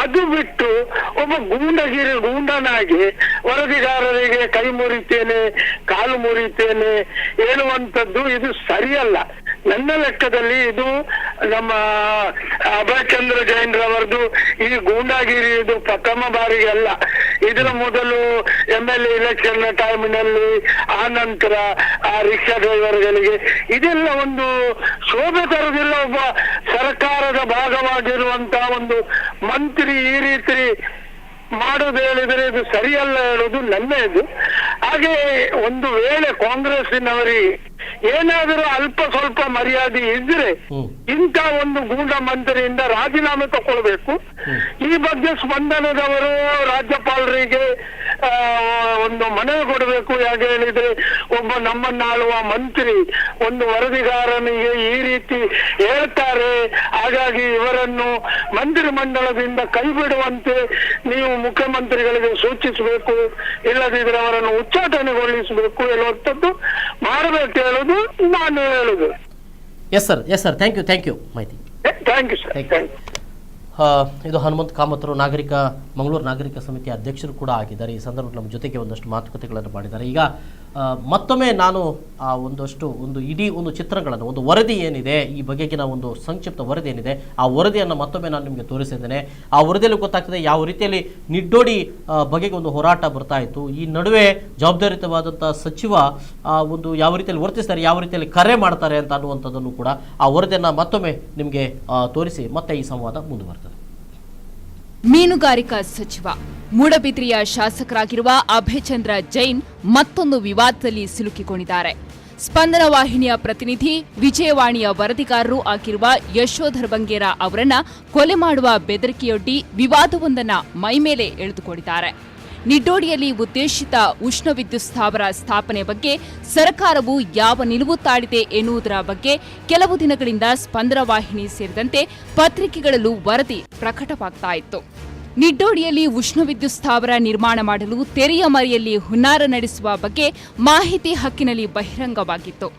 ಅದು ಬಿಟ್ಟು ಒಬ್ಬ ಗೂಂಡನಾಗಿ ವರದಿಗಾರರಿಗೆ ಕೈ ಮುರಿತೇನೆ, ಕಾಲು ಮುರಿತೇನೆ ಹೇಳುವಂಥದ್ದು ಇದು ಸರಿಯಲ್ಲ. ನನ್ನ ಲೆಕ್ಕದಲ್ಲಿ ಇದು ನಮ್ಮ ಅಭಯ್ ಚಂದ್ರ ಜೈನ್ ರವರದು ಈ ಗೂಂಡಾಗಿರಿ ಇದು ಪ್ರಥಮ ಬಾರಿಗೆ ಅಲ್ಲ. ಇದರ ಮೊದಲು MLA ಇಲೆಕ್ಷನ್ ಟೈಮಿನಲ್ಲಿ, ಆ ನಂತರ ಆ ರಿಕ್ಷಾ ಡ್ರೈವರ್ಗಳಿಗೆ ಇದೆಲ್ಲ ಒಂದು ಶೋಭೆ ತರುವುದಿಲ್ಲ. ಒಬ್ಬ ಸರ್ಕಾರದ ಭಾಗವಾಗಿರುವಂತಹ ಒಂದು ಮಂತ್ರಿ ಈ ರೀತಿ ಮಾಡೋದು ಹೇಳಿದ್ರೆ ಇದು ಸರಿಯಲ್ಲ ಹೇಳುದು ನನ್ನೇದು. ಹಾಗೆ ಒಂದು ವೇಳೆ ಕಾಂಗ್ರೆಸ್ಸಿನವರಿಗೆ ಏನಾದರೂ ಅಲ್ಪ ಸ್ವಲ್ಪ ಮರ್ಯಾದೆ ಇದ್ರೆ ಇಂಥ ಒಂದು ಗೂಂಡ ಮಂತ್ರಿಯಿಂದ ರಾಜೀನಾಮೆ ತಗೊಳ್ಬೇಕು. ಈ ಬಗ್ಗೆ ಸ್ಪಂದನದವರು ರಾಜ್ಯಪಾಲರಿಗೆ ಒಂದು ಮನವಿ ಕೊಡಬೇಕು. ಹೇಗೆ ಹೇಳಿದ್ರೆ ಒಬ್ಬ ನಮ್ಮನ್ನಾಳುವ ಮಂತ್ರಿ ಒಂದು ವರದಿಗಾರನಿಗೆ ಈ ರೀತಿ ಹೇಳ್ತಾರೆ, ಹಾಗಾಗಿ ಇವರನ್ನು ಮಂತ್ರಿ ಮಂಡಲದಿಂದ ಕೈ ಬಿಡುವಂತೆ ನೀವು ಮುಖ್ಯಮಂತ್ರಿಗಳಿಗೆ ಸೂಚಿಸಬೇಕು, ಇಲ್ಲದಿದ್ರೆ ಅವರನ್ನು ಉಚ್ಚಾಟನೆಗೊಳಿಸಬೇಕು ಹೇಳುವಂಥದ್ದು ಮಾಡಬೇಕು ಹೇಳುದು ನಾನು ಹೇಳುದು. ಎಸ್ ಸರ್ ಥ್ಯಾಂಕ್ ಯು ಮಾಹಿತಿ. Thank you sir. Thank you. ಇದು ಹನುಮಂತ್ ಕಾಮತ್ರು ಮಂಗಳೂರು ನಾಗರಿಕ ಸಮಿತಿಯ ಅಧ್ಯಕ್ಷರು ಕೂಡ ಆಗಿದ್ದಾರೆ. ಈ ಸಂದರ್ಭದಲ್ಲಿ ನಮ್ಮ ಜೊತೆಗೆ ಒಂದಷ್ಟು ಮಾತುಕತೆಗಳನ್ನು ಮಾಡಿದ್ದಾರೆ. ಈಗ ಮತ್ತೊಮ್ಮೆ ನಾನು ಇಡೀ ಒಂದು ಚಿತ್ರಗಳನ್ನು, ಒಂದು ವರದಿ ಏನಿದೆ, ಈ ಬಗೆಗಿನ ಒಂದು ಸಂಕ್ಷಿಪ್ತ ವರದಿ ಏನಿದೆ, ಆ ವರದಿಯನ್ನು ಮತ್ತೊಮ್ಮೆ ನಾನು ನಿಮಗೆ ತೋರಿಸಿದ್ದೇನೆ. ಆ ವರದಿಯಲ್ಲಿ ಗೊತ್ತಾಗ್ತದೆ ಯಾವ ರೀತಿಯಲ್ಲಿ ನಿಡ್ಡೋಡಿ ಬಗೆಗೆ ಒಂದು ಹೋರಾಟ ಬರ್ತಾ ಇತ್ತು. ಈ ನಡುವೆ ಜವಾಬ್ದಾರಿತವಾದಂಥ ಸಚಿವ ಒಂದು ಯಾವ ರೀತಿಯಲ್ಲಿ ವರ್ತಿಸ್ತಾರೆ, ಯಾವ ರೀತಿಯಲ್ಲಿ ಕರೆ ಮಾಡ್ತಾರೆ ಅಂತ ಅನ್ನುವಂಥದ್ದನ್ನು ಕೂಡ ಆ ವರದಿಯನ್ನು ಮತ್ತೊಮ್ಮೆ ನಿಮಗೆ ತೋರಿಸಿ ಮತ್ತೆ ಈ ಸಂವಾದ ಮುಂದುವರ್ತದೆ. ಮೀನುಗಾರಿಕಾ ಸಚಿವ ಮೂಡಬಿದ್ರಿಯ ಶಾಸಕರಾಗಿರುವ ಅಭಯ್ ಚಂದ್ರ ಜೈನ್ ಮತ್ತೊಂದು ವಿವಾದದಲ್ಲಿ ಸಿಲುಕಿಕೊಂಡಿದ್ದಾರೆ. ಸ್ಪಂದನ ವಾಹಿನಿಯ ಪ್ರತಿನಿಧಿ, ವಿಜಯವಾಣಿಯ ವರದಿಗಾರರೂ ಆಗಿರುವ ಯಶೋಧರ್ ಬಂಗೇರ ಅವರನ್ನ ಕೊಲೆ ಮಾಡುವ ಬೆದರಿಕೆಯೊಡ್ಡಿ ವಿವಾದವೊಂದನ್ನ ಮೈಮೇಲೆ ಎಳೆದುಕೊಂಡಿದ್ದಾರೆ. ನಿಡ್ಡೋಡಿಯಲ್ಲಿ ಉದ್ದೇಶಿತ ಉಷ್ಣ ವಿದ್ಯುತ್ ಸ್ಥಾವರ ಸ್ಥಾಪನೆ ಬಗ್ಗೆ ಸರ್ಕಾರವು ಯಾವ ನಿಲುವು ತಾಳಿದೆ ಎನ್ನುವುದರ ಬಗ್ಗೆ ಕೆಲವು ದಿನಗಳಿಂದ ಸ್ಪಂದನ ವಾಹಿನಿ ಸೇರಿದಂತೆ ಪತ್ರಿಕೆಗಳಲ್ಲೂ ವರದಿ ಪ್ರಕಟವಾಗ್ತಾ ಇತ್ತು. ನಿಡ್ಡೋಡಿಯಲ್ಲಿ ಉಷ್ಣ ವಿದ್ಯುತ್ ಸ್ಥಾವರ ನಿರ್ಮಾಣ ಮಾಡಲು ತೆರೆಯ ಮರೆಯಲ್ಲಿ ಹುನ್ನಾರ ನಡೆಸುವ ಬಗ್ಗೆ ಮಾಹಿತಿ ಹಕ್ಕಿನಲ್ಲಿ ಬಹಿರಂಗವಾಗಿತ್ತು.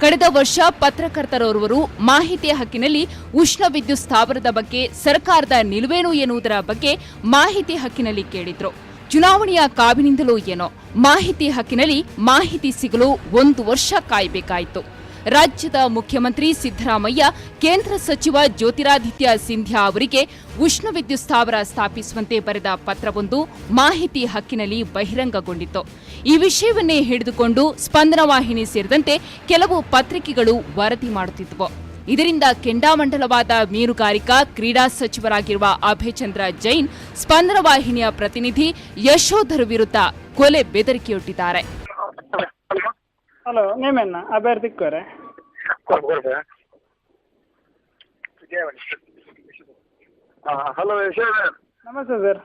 ಕಳೆದ ವರ್ಷ ಪತ್ರಕರ್ತರೋರ್ವರು ಮಾಹಿತಿ ಹಕ್ಕಿನಲ್ಲಿ ಉಷ್ಣ ವಿದ್ಯುತ್ ಸ್ಥಾವರದ ಬಗ್ಗೆ ಸರ್ಕಾರದ ನಿಲುವೇನು ಎನ್ನುವುದರ ಬಗ್ಗೆ ಮಾಹಿತಿ ಹಕ್ಕಿನಲ್ಲಿ ಕೇಳಿದ್ರು. ಚುನಾವಣೆಯ ಕಾವಿನಿಂದಲೂ ಏನೋ ಮಾಹಿತಿ ಹಕ್ಕಿನಲ್ಲಿ ಮಾಹಿತಿ ಸಿಗಲು 1 ವರ್ಷ ಕಾಯಬೇಕಾಯಿತು. ರಾಜ್ಯದ ಮುಖ್ಯಮಂತ್ರಿ ಸಿದ್ದರಾಮಯ್ಯ ಕೇಂದ್ರ ಸಚಿವ ಜ್ಯೋತಿರಾದಿತ್ಯ ಸಿಂಧ್ಯಾ ಅವರಿಗೆ ಉಷ್ಣ ವಿದ್ಯುತ್ ಸ್ಥಾವರ ಸ್ಥಾಪಿಸುವಂತೆ ಬರೆದ ಪತ್ರವೊಂದು ಮಾಹಿತಿ ಹಕ್ಕಿನಲ್ಲಿ ಬಹಿರಂಗಗೊಂಡಿತ್ತು. ಈ ವಿಷಯವನ್ನೇ ಹಿಡಿದುಕೊಂಡು ಸ್ಪಂದನ ವಾಹಿನಿ ಸೇರಿದಂತೆ ಕೆಲವು ಪತ್ರಿಕೆಗಳು ವರದಿ ಮಾಡುತ್ತಿದ್ದವು. ಇದರಿಂದ ಕೆಂಡಾಮಂಡಲವಾದ ಮೀನುಗಾರಿಕಾ ಕ್ರೀಡಾ ಸಚಿವರಾಗಿರುವ ಅಭಯ್ ಚಂದ್ರ ಜೈನ್ ಸ್ಪಂದನ ವಾಹಿನಿಯ ಪ್ರತಿನಿಧಿ ಯಶೋಧರ್ ವಿರುದ್ಧ ಕೊಲೆ ಬೆದರಿಕೆಯೊಡ್ಡಿದ್ದಾರೆ. ಹಲೋ ನೇಮೇನ ಅಭ್ಯರ್ಥಿ ತಿಕ್ಕೋರೆ ಹಲೋ ಯಶೋಧ ನಮಸ್ತೆ ಸರ್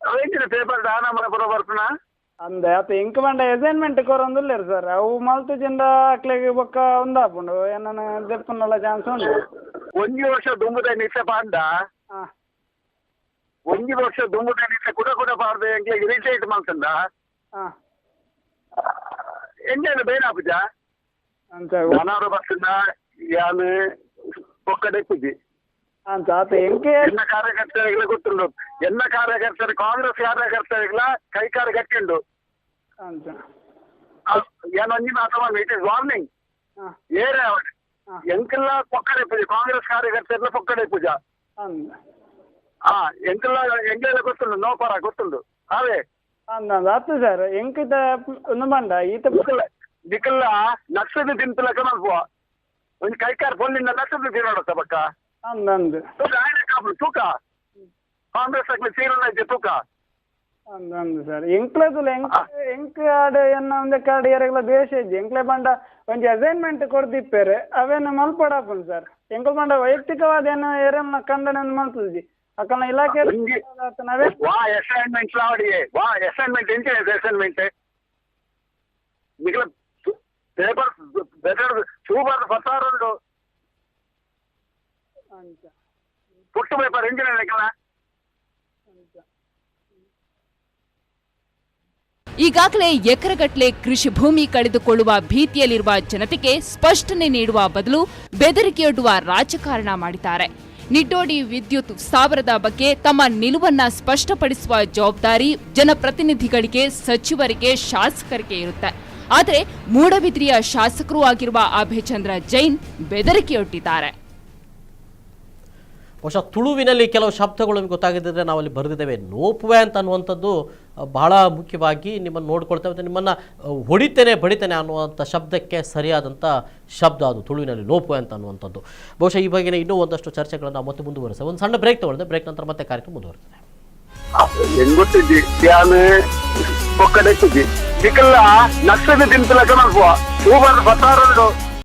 ಅವೇಂಟಿನ ಪೇಪರ್ ದಾನ మన ಬರೋಬರ್ಪನ ಅಂದೆ ಆತ ಇಂಕ ಬಂಡ ಅಸೈನ್ಮೆಂಟ್ ಕೊರೊಂದುಲ್ಲೇರು ಸರ್ ಅವು ಮಲ್ತು ಜಿಂದ ಅಕ್ಲೆಗೆ ಬೊಕ್ಕ ಉಂದಾಪುಂಡು ಏನನ ದೆಪ್ಪುನಲ್ಲ ಚಾನ್ಸ್ ಉಂಡು ಒಂಜಿ ವರ್ಷ ದುಂಬುದ ನಿಸ ಪಾಂಡ ಹಾಂ ಒಂಜಿ ವರ್ಷ ದುಂಬುದ ನಿಸ ಕೂಡ ಪಾಡ್ದೆ ಎಂಕ್ಲೆ ಇರಿಟೇಟ್ ಮಾಡ್ತಂದ ಹಾಂ ಎಂಜಾಯ್ನ ಬೇನಾಪುಜ ಅಂತ ಮನಾರು ಬರ್ತಂದ ಯಾನು ಒಕ್ಕಡೆಪ್ಪುಜಿ ಅಂತ ಆತ ಎಂಕೆ ಎನ್ನ ಕಾರ್ಯಕರ್ತರಿಗೆಲ್ಲ ಗೊತ್ತುಂಡು ಎನ್ನ ಕಾರ್ಯಕರ್ತರು ಕಾಂಗ್ರೆಸ್ ಕಾರ್ಯಕರ್ತರಿಗೆಲ್ಲ ಕೈಕಾರ ಗಟ್ಟಿಂಡು ಅಂತ ಏನೊಂಜಿ ಮಾತ್ರ ಇಟ್ ಇಸ್ ವಾರ್ನಿಂಗ್ ಹಾಂ ಏರೆ ಎಂಕೆಲ್ಲ ಪೊಕ್ಕಡೆ ಪೂಜೆ ಕಾಂಗ್ರೆಸ್ ಕಾರ್ಯಕರ್ತರೆಲ್ಲ ಪೊಕ್ಕಡೆ ಪೂಜ ಅಂದ ಎಂಕೆಲ್ಲ ಎಂಗೆಲ್ಲ ಗೊತ್ತುಂಡು ನೋಪರ ಗೊತ್ತುಂಡು ಅವೇ ಅಂದ ಆತು ಸರ್ ಎಂಕಿತ ಒಂದು ಬಂಡ ಈತ ನಿಕಲ್ಲ ನಕ್ಷದ ತಿಂತಲಕ ಮಲ್ಪುವ ಒಂದು ಕೈಕಾರ ಪೊನ್ನಿಂದ ನಕ್ಷದ ತಿನ್ನೋಡತ್ತ ಪಕ್ಕ ಅಂದ ಅಂದು ತೂಕ ಕಾಂಗ್ರೆಸ್ ಆಗ್ಲಿ ತೀರಣ ಇದ್ದೆ ತೂಕ ಅಂದ ಅಂದು ಸರ್ ಎಂಕ್ಲೆದುಲ ಎಂಕ್ ಆಡ ಎನ್ನ ಒಂದೇ ಕಾರ್ಡ್ ಯಾರೆಲ್ಲ ದ್ವೇಷ ಇದ್ದೆ ಎಂಕ್ಲೆ ಬಂಡ ಒಂಜಿ ಅಸೈನ್ಮೆಂಟ್ ಕೊಡ್ದಿಪ್ಪೇರೆ ಅವೇನು ಮಲ್ಪಡಾಪುಂಡು ಸರ್ ಎಂಕಲ್ ಬಂಡ ವೈಯಕ್ತಿಕವಾದ ಏನು ಏರನ್ನ ಖಂಡನೆ ಮಲ್ತದಿ ಅಕ್ಕನ ಇಲಾಖೆ ನಾವೇ వా అసైన్మెంట్ లావడియే వా అసైన్మెంట్ ఏంటి అసైన్మెంట్ మిగిలిన పేపర్ బెటర్ చూపర్ పసారుండు ಅಂತ పుట్టు పేపర్ ఏంటి నికల ಈಗಾಗಲೇ ಎಕರೆಗಟ್ಟಲೆ ಕೃಷಿ ಭೂಮಿ ಕಳೆದುಕೊಳ್ಳುವ ಭೀತಿಯಲ್ಲಿರುವ ಜನತೆಗೆ ಸ್ಪಷ್ಟನೆ ನೀಡುವ ಬದಲು ಬೆದರಿಕೆಯೊಡ್ಡುವ ರಾಜಕಾರಣ ಮಾಡಿದ್ದಾರೆ. ನಿಟ್ಟೋಡಿ ವಿದ್ಯುತ್ ಸ್ಥಾವರದ ಬಗ್ಗೆ ತಮ್ಮ ನಿಲುವನ್ನ ಸ್ಪಷ್ಟಪಡಿಸುವ ಜವಾಬ್ದಾರಿ ಜನಪ್ರತಿನಿಧಿಗಳಿಗೆ, ಸಚಿವರಿಗೆ, ಶಾಸಕರಿಗೆ ಇರುತ್ತೆ. ಆದರೆ ಮೂಡಬಿದ್ರಿಯ ಶಾಸಕರೂ ಆಗಿರುವ ಅಭಯಚಂದ್ರ ಜೈನ್ ಬೆದರಿಕೆಯೊಡ್ಡಿದ್ದಾರೆ. ಬಹುಶಃ ತುಳುವಿನಲ್ಲಿ ಕೆಲವು ಶಬ್ದಗಳು ನಿಮ್ಗೆ ಗೊತ್ತಾಗಿದ್ದರೆ ನಾವಲ್ಲಿ ಬರೆದಿದ್ದೇವೆ. ನೋಪುವೆ ಅಂತ ಅನ್ನುವಂಥದ್ದು ಬಹಳ ಮುಖ್ಯವಾಗಿ ನಿಮ್ಮನ್ನು ನೋಡ್ಕೊಳ್ತೇವೆ ಮತ್ತು ನಿಮ್ಮನ್ನು ಹೊಡಿತೇನೆ ಬಡಿತೇನೆ ಅನ್ನುವಂಥ ಶಬ್ದಕ್ಕೆ ಸರಿಯಾದಂಥ ಶಬ್ದ ಅದು ತುಳುವಿನಲ್ಲಿ ನೋಪುವೆ ಅಂತ ಅನ್ನುವಂಥದ್ದು. ಬಹುಶಃ ಈ ಬಗ್ಗೆ ಇನ್ನೂ ಒಂದಷ್ಟು ಚರ್ಚೆಗಳನ್ನು ಮತ್ತೆ ಮುಂದುವರಿಸ್ತೇವೆ. ಒಂದು ಸಣ್ಣ ಬ್ರೇಕ್ ತಗೊಳ್ತೇವೆ. ಬ್ರೇಕ್ ನಂತರ ಮತ್ತೆ ಕಾರ್ಯಕ್ರಮ ಮುಂದುವರಿಸ್ತೇವೆ. ಎಂಗೊತ್ತಿದ್ದಿ ಯಾನು ಒಕ್ಕಡೆತ್ತಿದ್ದಿ ನಿಕಲ್ಲ ನಕ್ಷದ ತಿಂತಲಕ ಮಲ್ಪುವ ಸೂಪರ್ ಪಸಾರುಂಡು